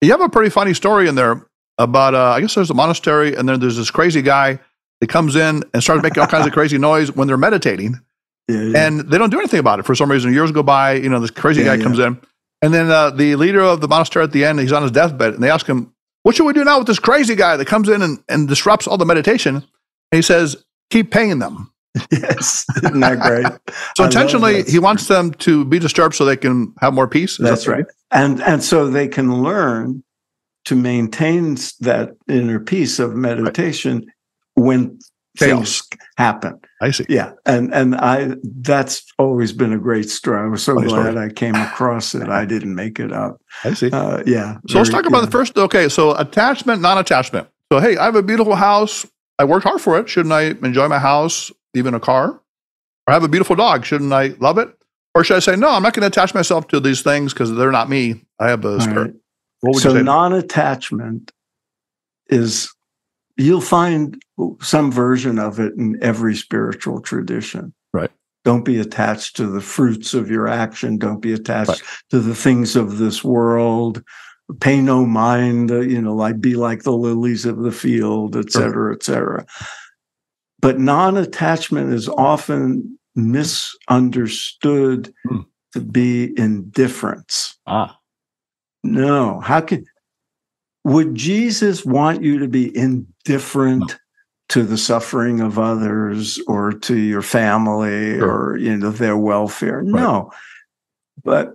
You have a pretty funny story in there about, I guess there's a monastery, and then there's this crazy guy that comes in and starts making all kinds of crazy noise when they're meditating. And they don't do anything about it for some reason. Years go by, this crazy guy comes in. And then the leader of the monastery at the end, he's on his deathbed, and they ask him, what should we do now with this crazy guy that comes in and disrupts all the meditation? And he says, keep paying them. Yes. Isn't that great? So intentionally, he wants them to be disturbed so they can have more peace. That's right. And so they can learn to maintain that inner peace of meditation when things happen. I see. Yeah. And that's always been a great story. I was so glad I came across it. I didn't make it up. I see. Yeah. So let's talk about the first. Okay. So attachment, non-attachment. So, hey, I have a beautiful house. I worked hard for it. Shouldn't I enjoy my house, even a car? Or I have a beautiful dog. Shouldn't I love it? Or should I say, no, I'm not going to attach myself to these things because they're not me. I have a spirit. Right. What would you say? Non-attachment is, you'll find some version of it in every spiritual tradition. Right. Don't be attached to the fruits of your action. Don't be attached to the things of this world. Pay no mind, like be like the lilies of the field, et cetera, et cetera. But non-attachment is often misunderstood to be indifference. No. Would Jesus want you to be indifferent to the suffering of others or to your family or, their welfare? Right. No. But,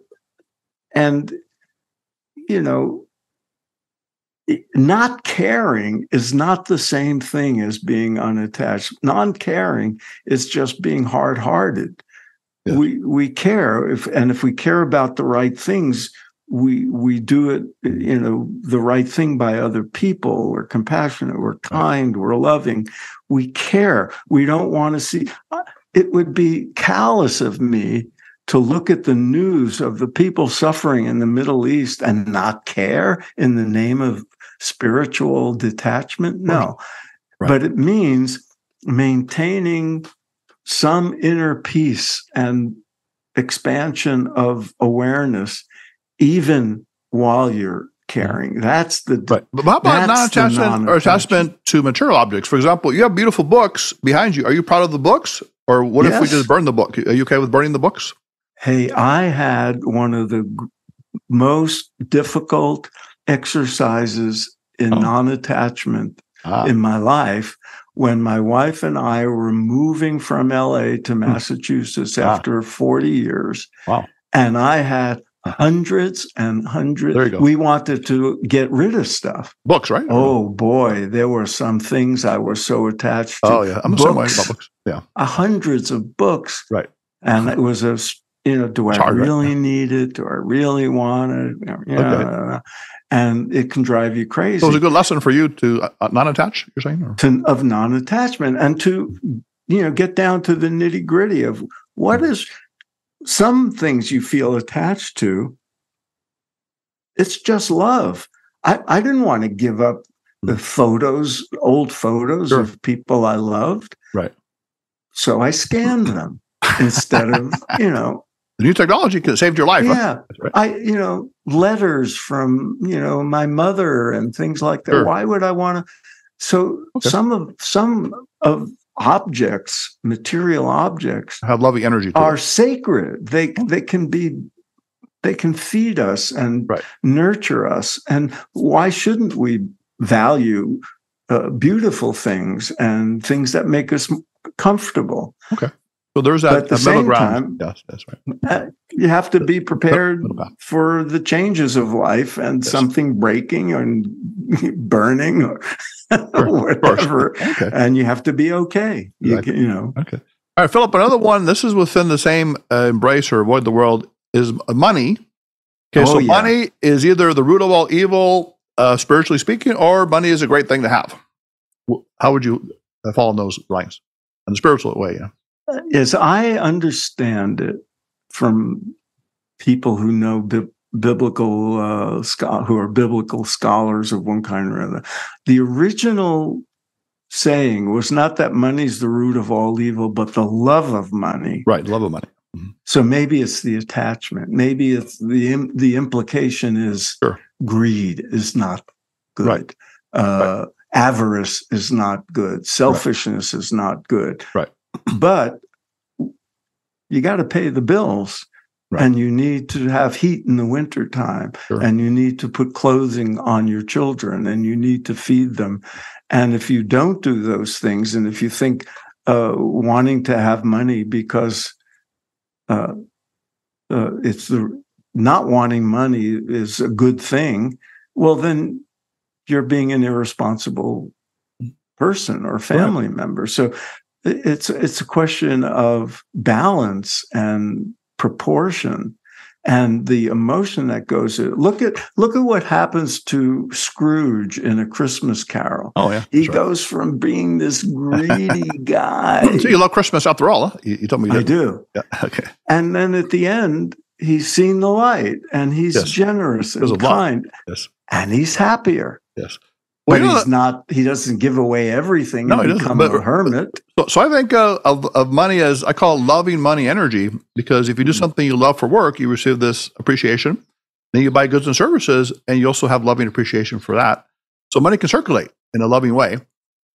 not caring is not the same thing as being unattached. Non-caring is just being hard-hearted. Yes. We care, if we care about the right things, we do it, the right thing by other people. We're compassionate, we're kind, we're loving. We care. We don't want to see. It would be callous of me to look at the news of the people suffering in the Middle East and not care in the name of spiritual detachment. No. Right. But it means maintaining some inner peace and expansion of awareness, even while you're caring. That's the right. But how about non-attachment or attachment to material objects? For example, you have beautiful books behind you. Are you proud of the books? Or what if we just burn the book? Are you okay with burning the books? Hey, I had one of the most difficult exercises in non-attachment in my life when my wife and I were moving from LA to Massachusetts after 40 years. Wow. And I had hundreds and hundreds. There you go. We wanted to get rid of stuff. Books, right? Oh, boy. There were some things I was so attached to. Oh, yeah. I'm the same way about books. Yeah. Hundreds of books. Right. And it was do I really need it? Do I really want it? Okay. And it can drive you crazy. So it was a good lesson for you to non-attach, you're saying? Of non-attachment and to, get down to the nitty gritty of what is some things you feel attached to. It's just love. I didn't want to give up the old photos of people I loved. Right. So I scanned them instead of, The new technology could have saved your life. Yeah. Huh? Right. Letters from, my mother and things like that. Sure. Why would I want to? So some of objects, material objects, have loving energy are sacred. They can feed us and nurture us. And why shouldn't we value beautiful things and things that make us comfortable? Okay. So there's that at the middle same ground. Time, yes, that's right. You have to be prepared for the changes of life and something breaking and burning or whatever. Okay. And you have to be okay. Exactly. Okay. All right, Philip, another one, this is within the same embrace or avoid the world, is money. Okay, money is either the root of all evil, spiritually speaking, or money is a great thing to have. How would you follow those lines in the spiritual way? As I understand it from people who know biblical who are biblical scholars of one kind or another, the original saying was not that money's the root of all evil, but the love of money. Right, love of money. Mm-hmm. So maybe it's the attachment. Maybe it's the implication is greed is not good. Right. Avarice is not good. Selfishness is not good. Right. But you got to pay the bills, and you need to have heat in the wintertime, and you need to put clothing on your children, and you need to feed them. And if you don't do those things, and if you think wanting to have money because it's the not wanting money is a good thing, well, then you're being an irresponsible person or family member. So it's a question of balance and proportion and the emotion that goes in. Look at what happens to Scrooge in A Christmas Carol. Oh yeah, he goes from being this greedy guy. So you love Christmas after all, huh? You told me you did. I do. Yeah. Okay. And then at the end, he's seen the light, and he's generous and kind, and he's happier. Yes. But he's not. He doesn't give away everything and become a hermit. So I think of money as, I call loving money energy, because if you do something you love for work, you receive this appreciation. Then you buy goods and services, and you also have loving appreciation for that. So money can circulate in a loving way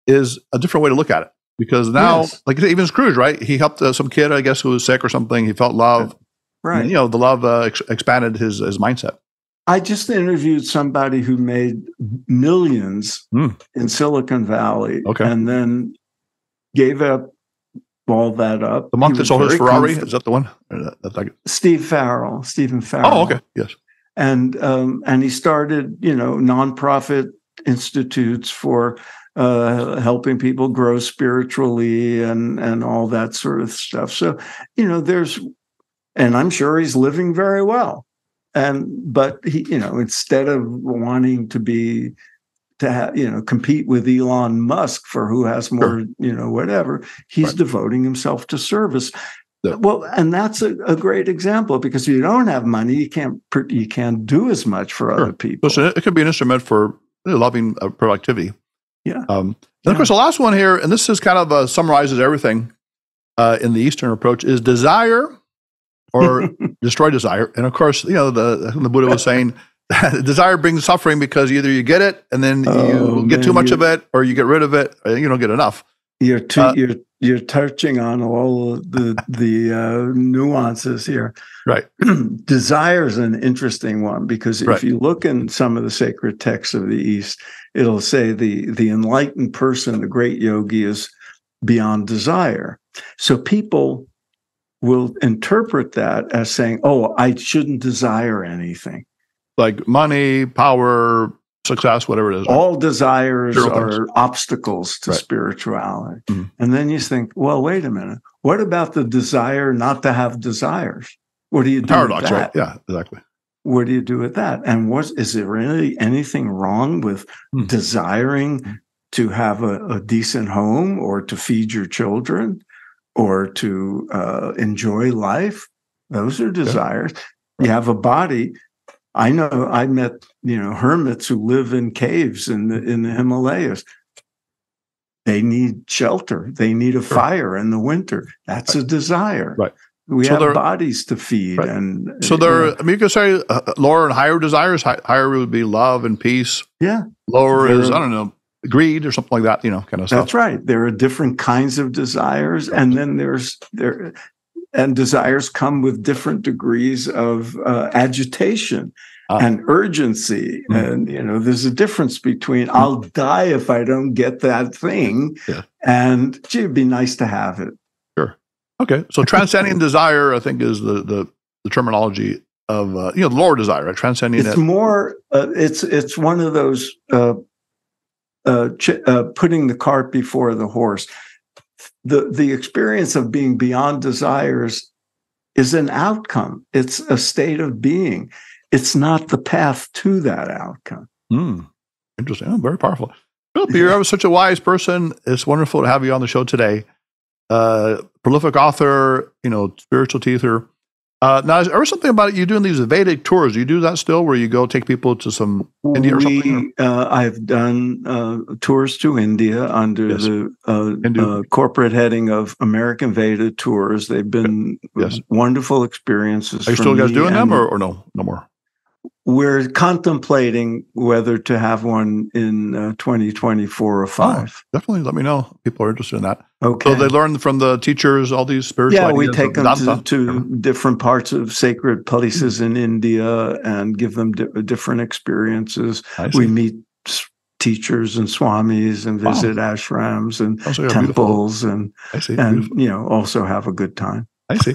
is a different way to look at it. Because now, like even Scrooge, right? He helped some kid, I guess, who was sick or something. He felt love. Right. And, the love expanded his mindset. I just interviewed somebody who made millions in Silicon Valley and then gave up all that up. The month that sold his Ferrari, is that the one? Stephen Farrell. Oh, okay. Yes. And he started, nonprofit institutes for helping people grow spiritually and all that sort of stuff. So, and I'm sure he's living very well. But he, instead of wanting to compete with Elon Musk for who has more, whatever, he's devoting himself to service. Yeah. Well, and that's a great example, because if you don't have money, you can't do as much for other people. So it could be an instrument for loving productivity. Yeah. And of course, the last one here, and this is kind of summarizes everything in the Eastern approach, is desire or destroy desire. And of course, the Buddha was saying, desire brings suffering, because either you get it and then you get too much of it, or you get rid of it, or you don't get enough. You're touching on all of the nuances here. Right. Desire is an interesting one, because if you look in some of the sacred texts of the East, it'll say the enlightened person, the great yogi, is beyond desire. So people will interpret that as saying, "Oh, I shouldn't desire anything." Like money, power, success, whatever it is. Right? All desires are obstacles to spirituality. Mm-hmm. And then you think, well, wait a minute. What about the desire not to have desires? What do you do with that? Right? Yeah, exactly. What do you do with that? And is there really anything wrong with desiring to have a decent home, or to feed your children, or to enjoy life? Those are desires. Yeah. Right. You have a body. I know I met, hermits who live in caves in the Himalayas. They need shelter. They need a fire in the winter. That's a desire. Right. We have bodies to feed. Right. And so you could say lower and higher desires. Higher would be love and peace. Yeah. Lower is, greed or something like that, kind of stuff. That's right. There are different kinds of desires. And then and desires come with different degrees of agitation and urgency. And, there's a difference between I'll die if I don't get that thing and, gee, it'd be nice to have it. Sure. Okay. So transcending desire, I think, is the terminology of, the lower desire, right? Transcending it's more, it's one of those putting the cart before the horse. The experience of being beyond desires is an outcome. It's a state of being. It's not the path to that outcome. Interesting. Oh, very powerful. Philip, you're such a wise person. It's wonderful to have you on the show today. Prolific author, spiritual teacher. Now, is there something about you doing these Vedic tours? Do you do that still, where you go take people to some India or something? I've done tours to India under the corporate heading of American Veda Tours. They've been wonderful experiences. Are you still guys doing them, or no more? We're contemplating whether to have one in 2024 or 5. Definitely let me know. People are interested in that. Okay. So they learn from the teachers all these spiritual ideas. We take them to different parts of sacred places in India and give them different experations. We meet teachers and swamis and visit ashrams and temples and also have a good time. I see.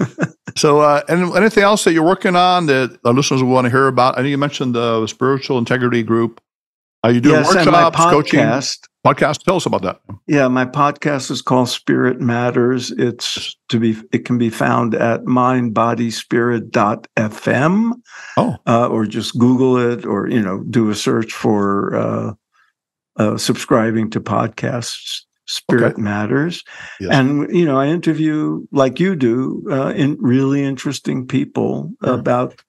So, and anything else that you're working on that our listeners will want to hear about? I know you mentioned the Spiritual Integrity Group. Are you doing workshops, coaching? Podcast. Tell us about that. Yeah, my podcast is called Spirit Matters. It can be found at mindbodyspirit.fm. Or just Google it, or do a search for subscribing to podcasts. Spirit Matters. Yes. And, I interview, like you do, really interesting people about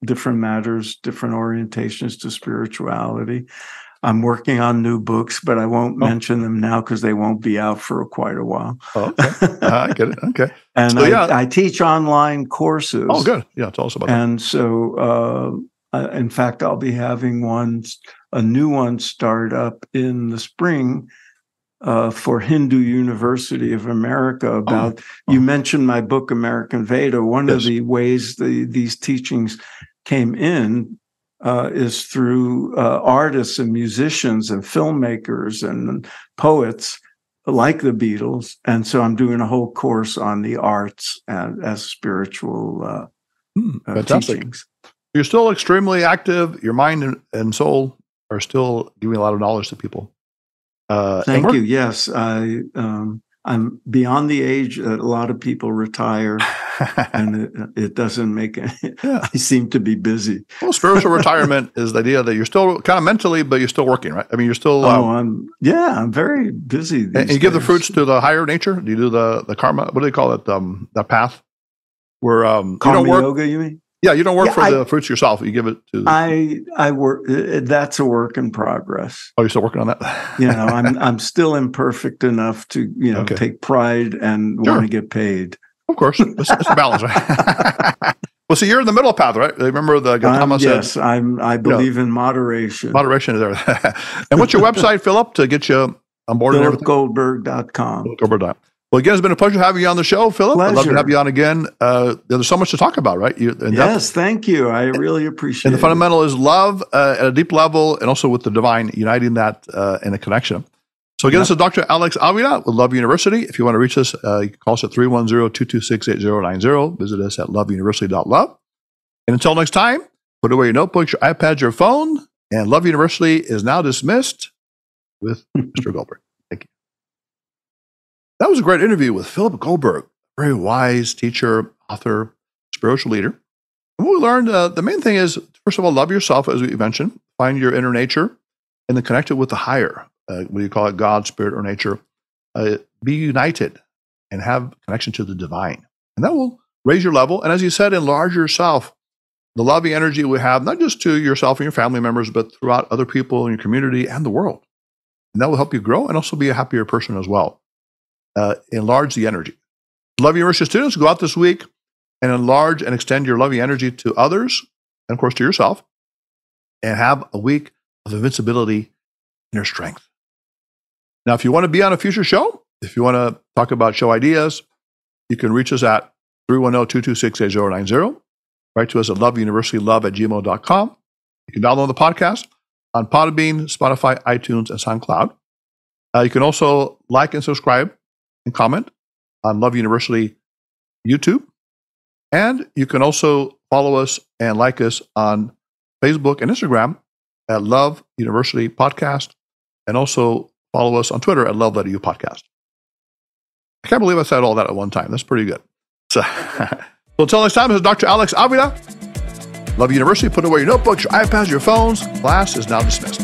different matters, different orientations to spirituality. I'm working on new books, but I won't mention them now because they won't be out for quite a while. I get it. Okay. And so, I teach online courses. Oh, good. Yeah, tell us about that. And so, in fact, I'll be having a new one start up in the spring, for Hindu University of America about, you mentioned my book, American Veda. One of the ways these teachings came in is through artists and musicians and filmmakers and poets like the Beatles. And so I'm doing a whole course on the arts and as spiritual teachings. You're still extremely active. Your mind and soul are still giving a lot of knowledge to people. Thank you. Yes, I'm beyond the age that a lot of people retire, and it doesn't make it. I seem to be busy. Well, spiritual retirement is the idea that you're still kind of mentally, but you're still working, right? I mean, you're still. I'm very busy. And you give the fruits to the higher nature. Do you do the karma? What do they call it? The path where karma you don't work, yoga. You mean? Yeah, you don't work for the fruits yourself. You give it to. I work. That's a work in progress. Oh, you're still working on that? I'm still imperfect enough to take pride and want to get paid. Of course, it's a balance, right? Well, see, you're in the middle path, right? Remember the Gautama said. Yes, I believe in moderation. Moderation is there. And what's your website, Philip, to get you on board? PhilipGoldberg.com. Goldberg.com. Well, again, it's been a pleasure having you on the show, Philip. Pleasure. I'd love to have you on again. There's so much to talk about, right? Yes, thank you. I really appreciate it. And the fundamental is love at a deep level and also with the divine, uniting that in a connection. So again, this is Dr. Alex Avila with Love University. If you want to reach us, you can call us at 310-226-8090. Visit us at loveuniversity.love. And until next time, put away your notebooks, your iPads, your phone, and Love University is now dismissed with Mr. Goldberg. Thank you. That was a great interview with Philip Goldberg, very wise teacher, author, spiritual leader. And what we learned, the main thing is, first of all, love yourself, as we mentioned, find your inner nature, and then connect it with the higher, what do you call it, God, spirit, or nature. Be united and have connection to the divine. And that will raise your level. And as you said, enlarge yourself. The loving energy we have, not just to yourself and your family members, but throughout other people in your community and the world. And that will help you grow and also be a happier person as well. Enlarge the energy. Love University students, go out this week and enlarge and extend your loving energy to others and, of course, to yourself, and have a week of invincibility, inner strength. Now, if you want to be on a future show, if you want to talk about show ideas, you can reach us at 310-226-8090. Write to us at loveuniversitylove@gmail.com. You can download the podcast on Podbean, Spotify, iTunes, and SoundCloud. You can also like and subscribe and comment on Love University YouTube. And you can also follow us and like us on Facebook and Instagram at Love University Podcast, and also follow us on Twitter at Love.U Podcast. I can't believe I said all that at one time. That's pretty good. So, until next time, this is Dr. Alex Avila. Love University. Put away your notebooks, your iPads, your phones. Class is now dismissed.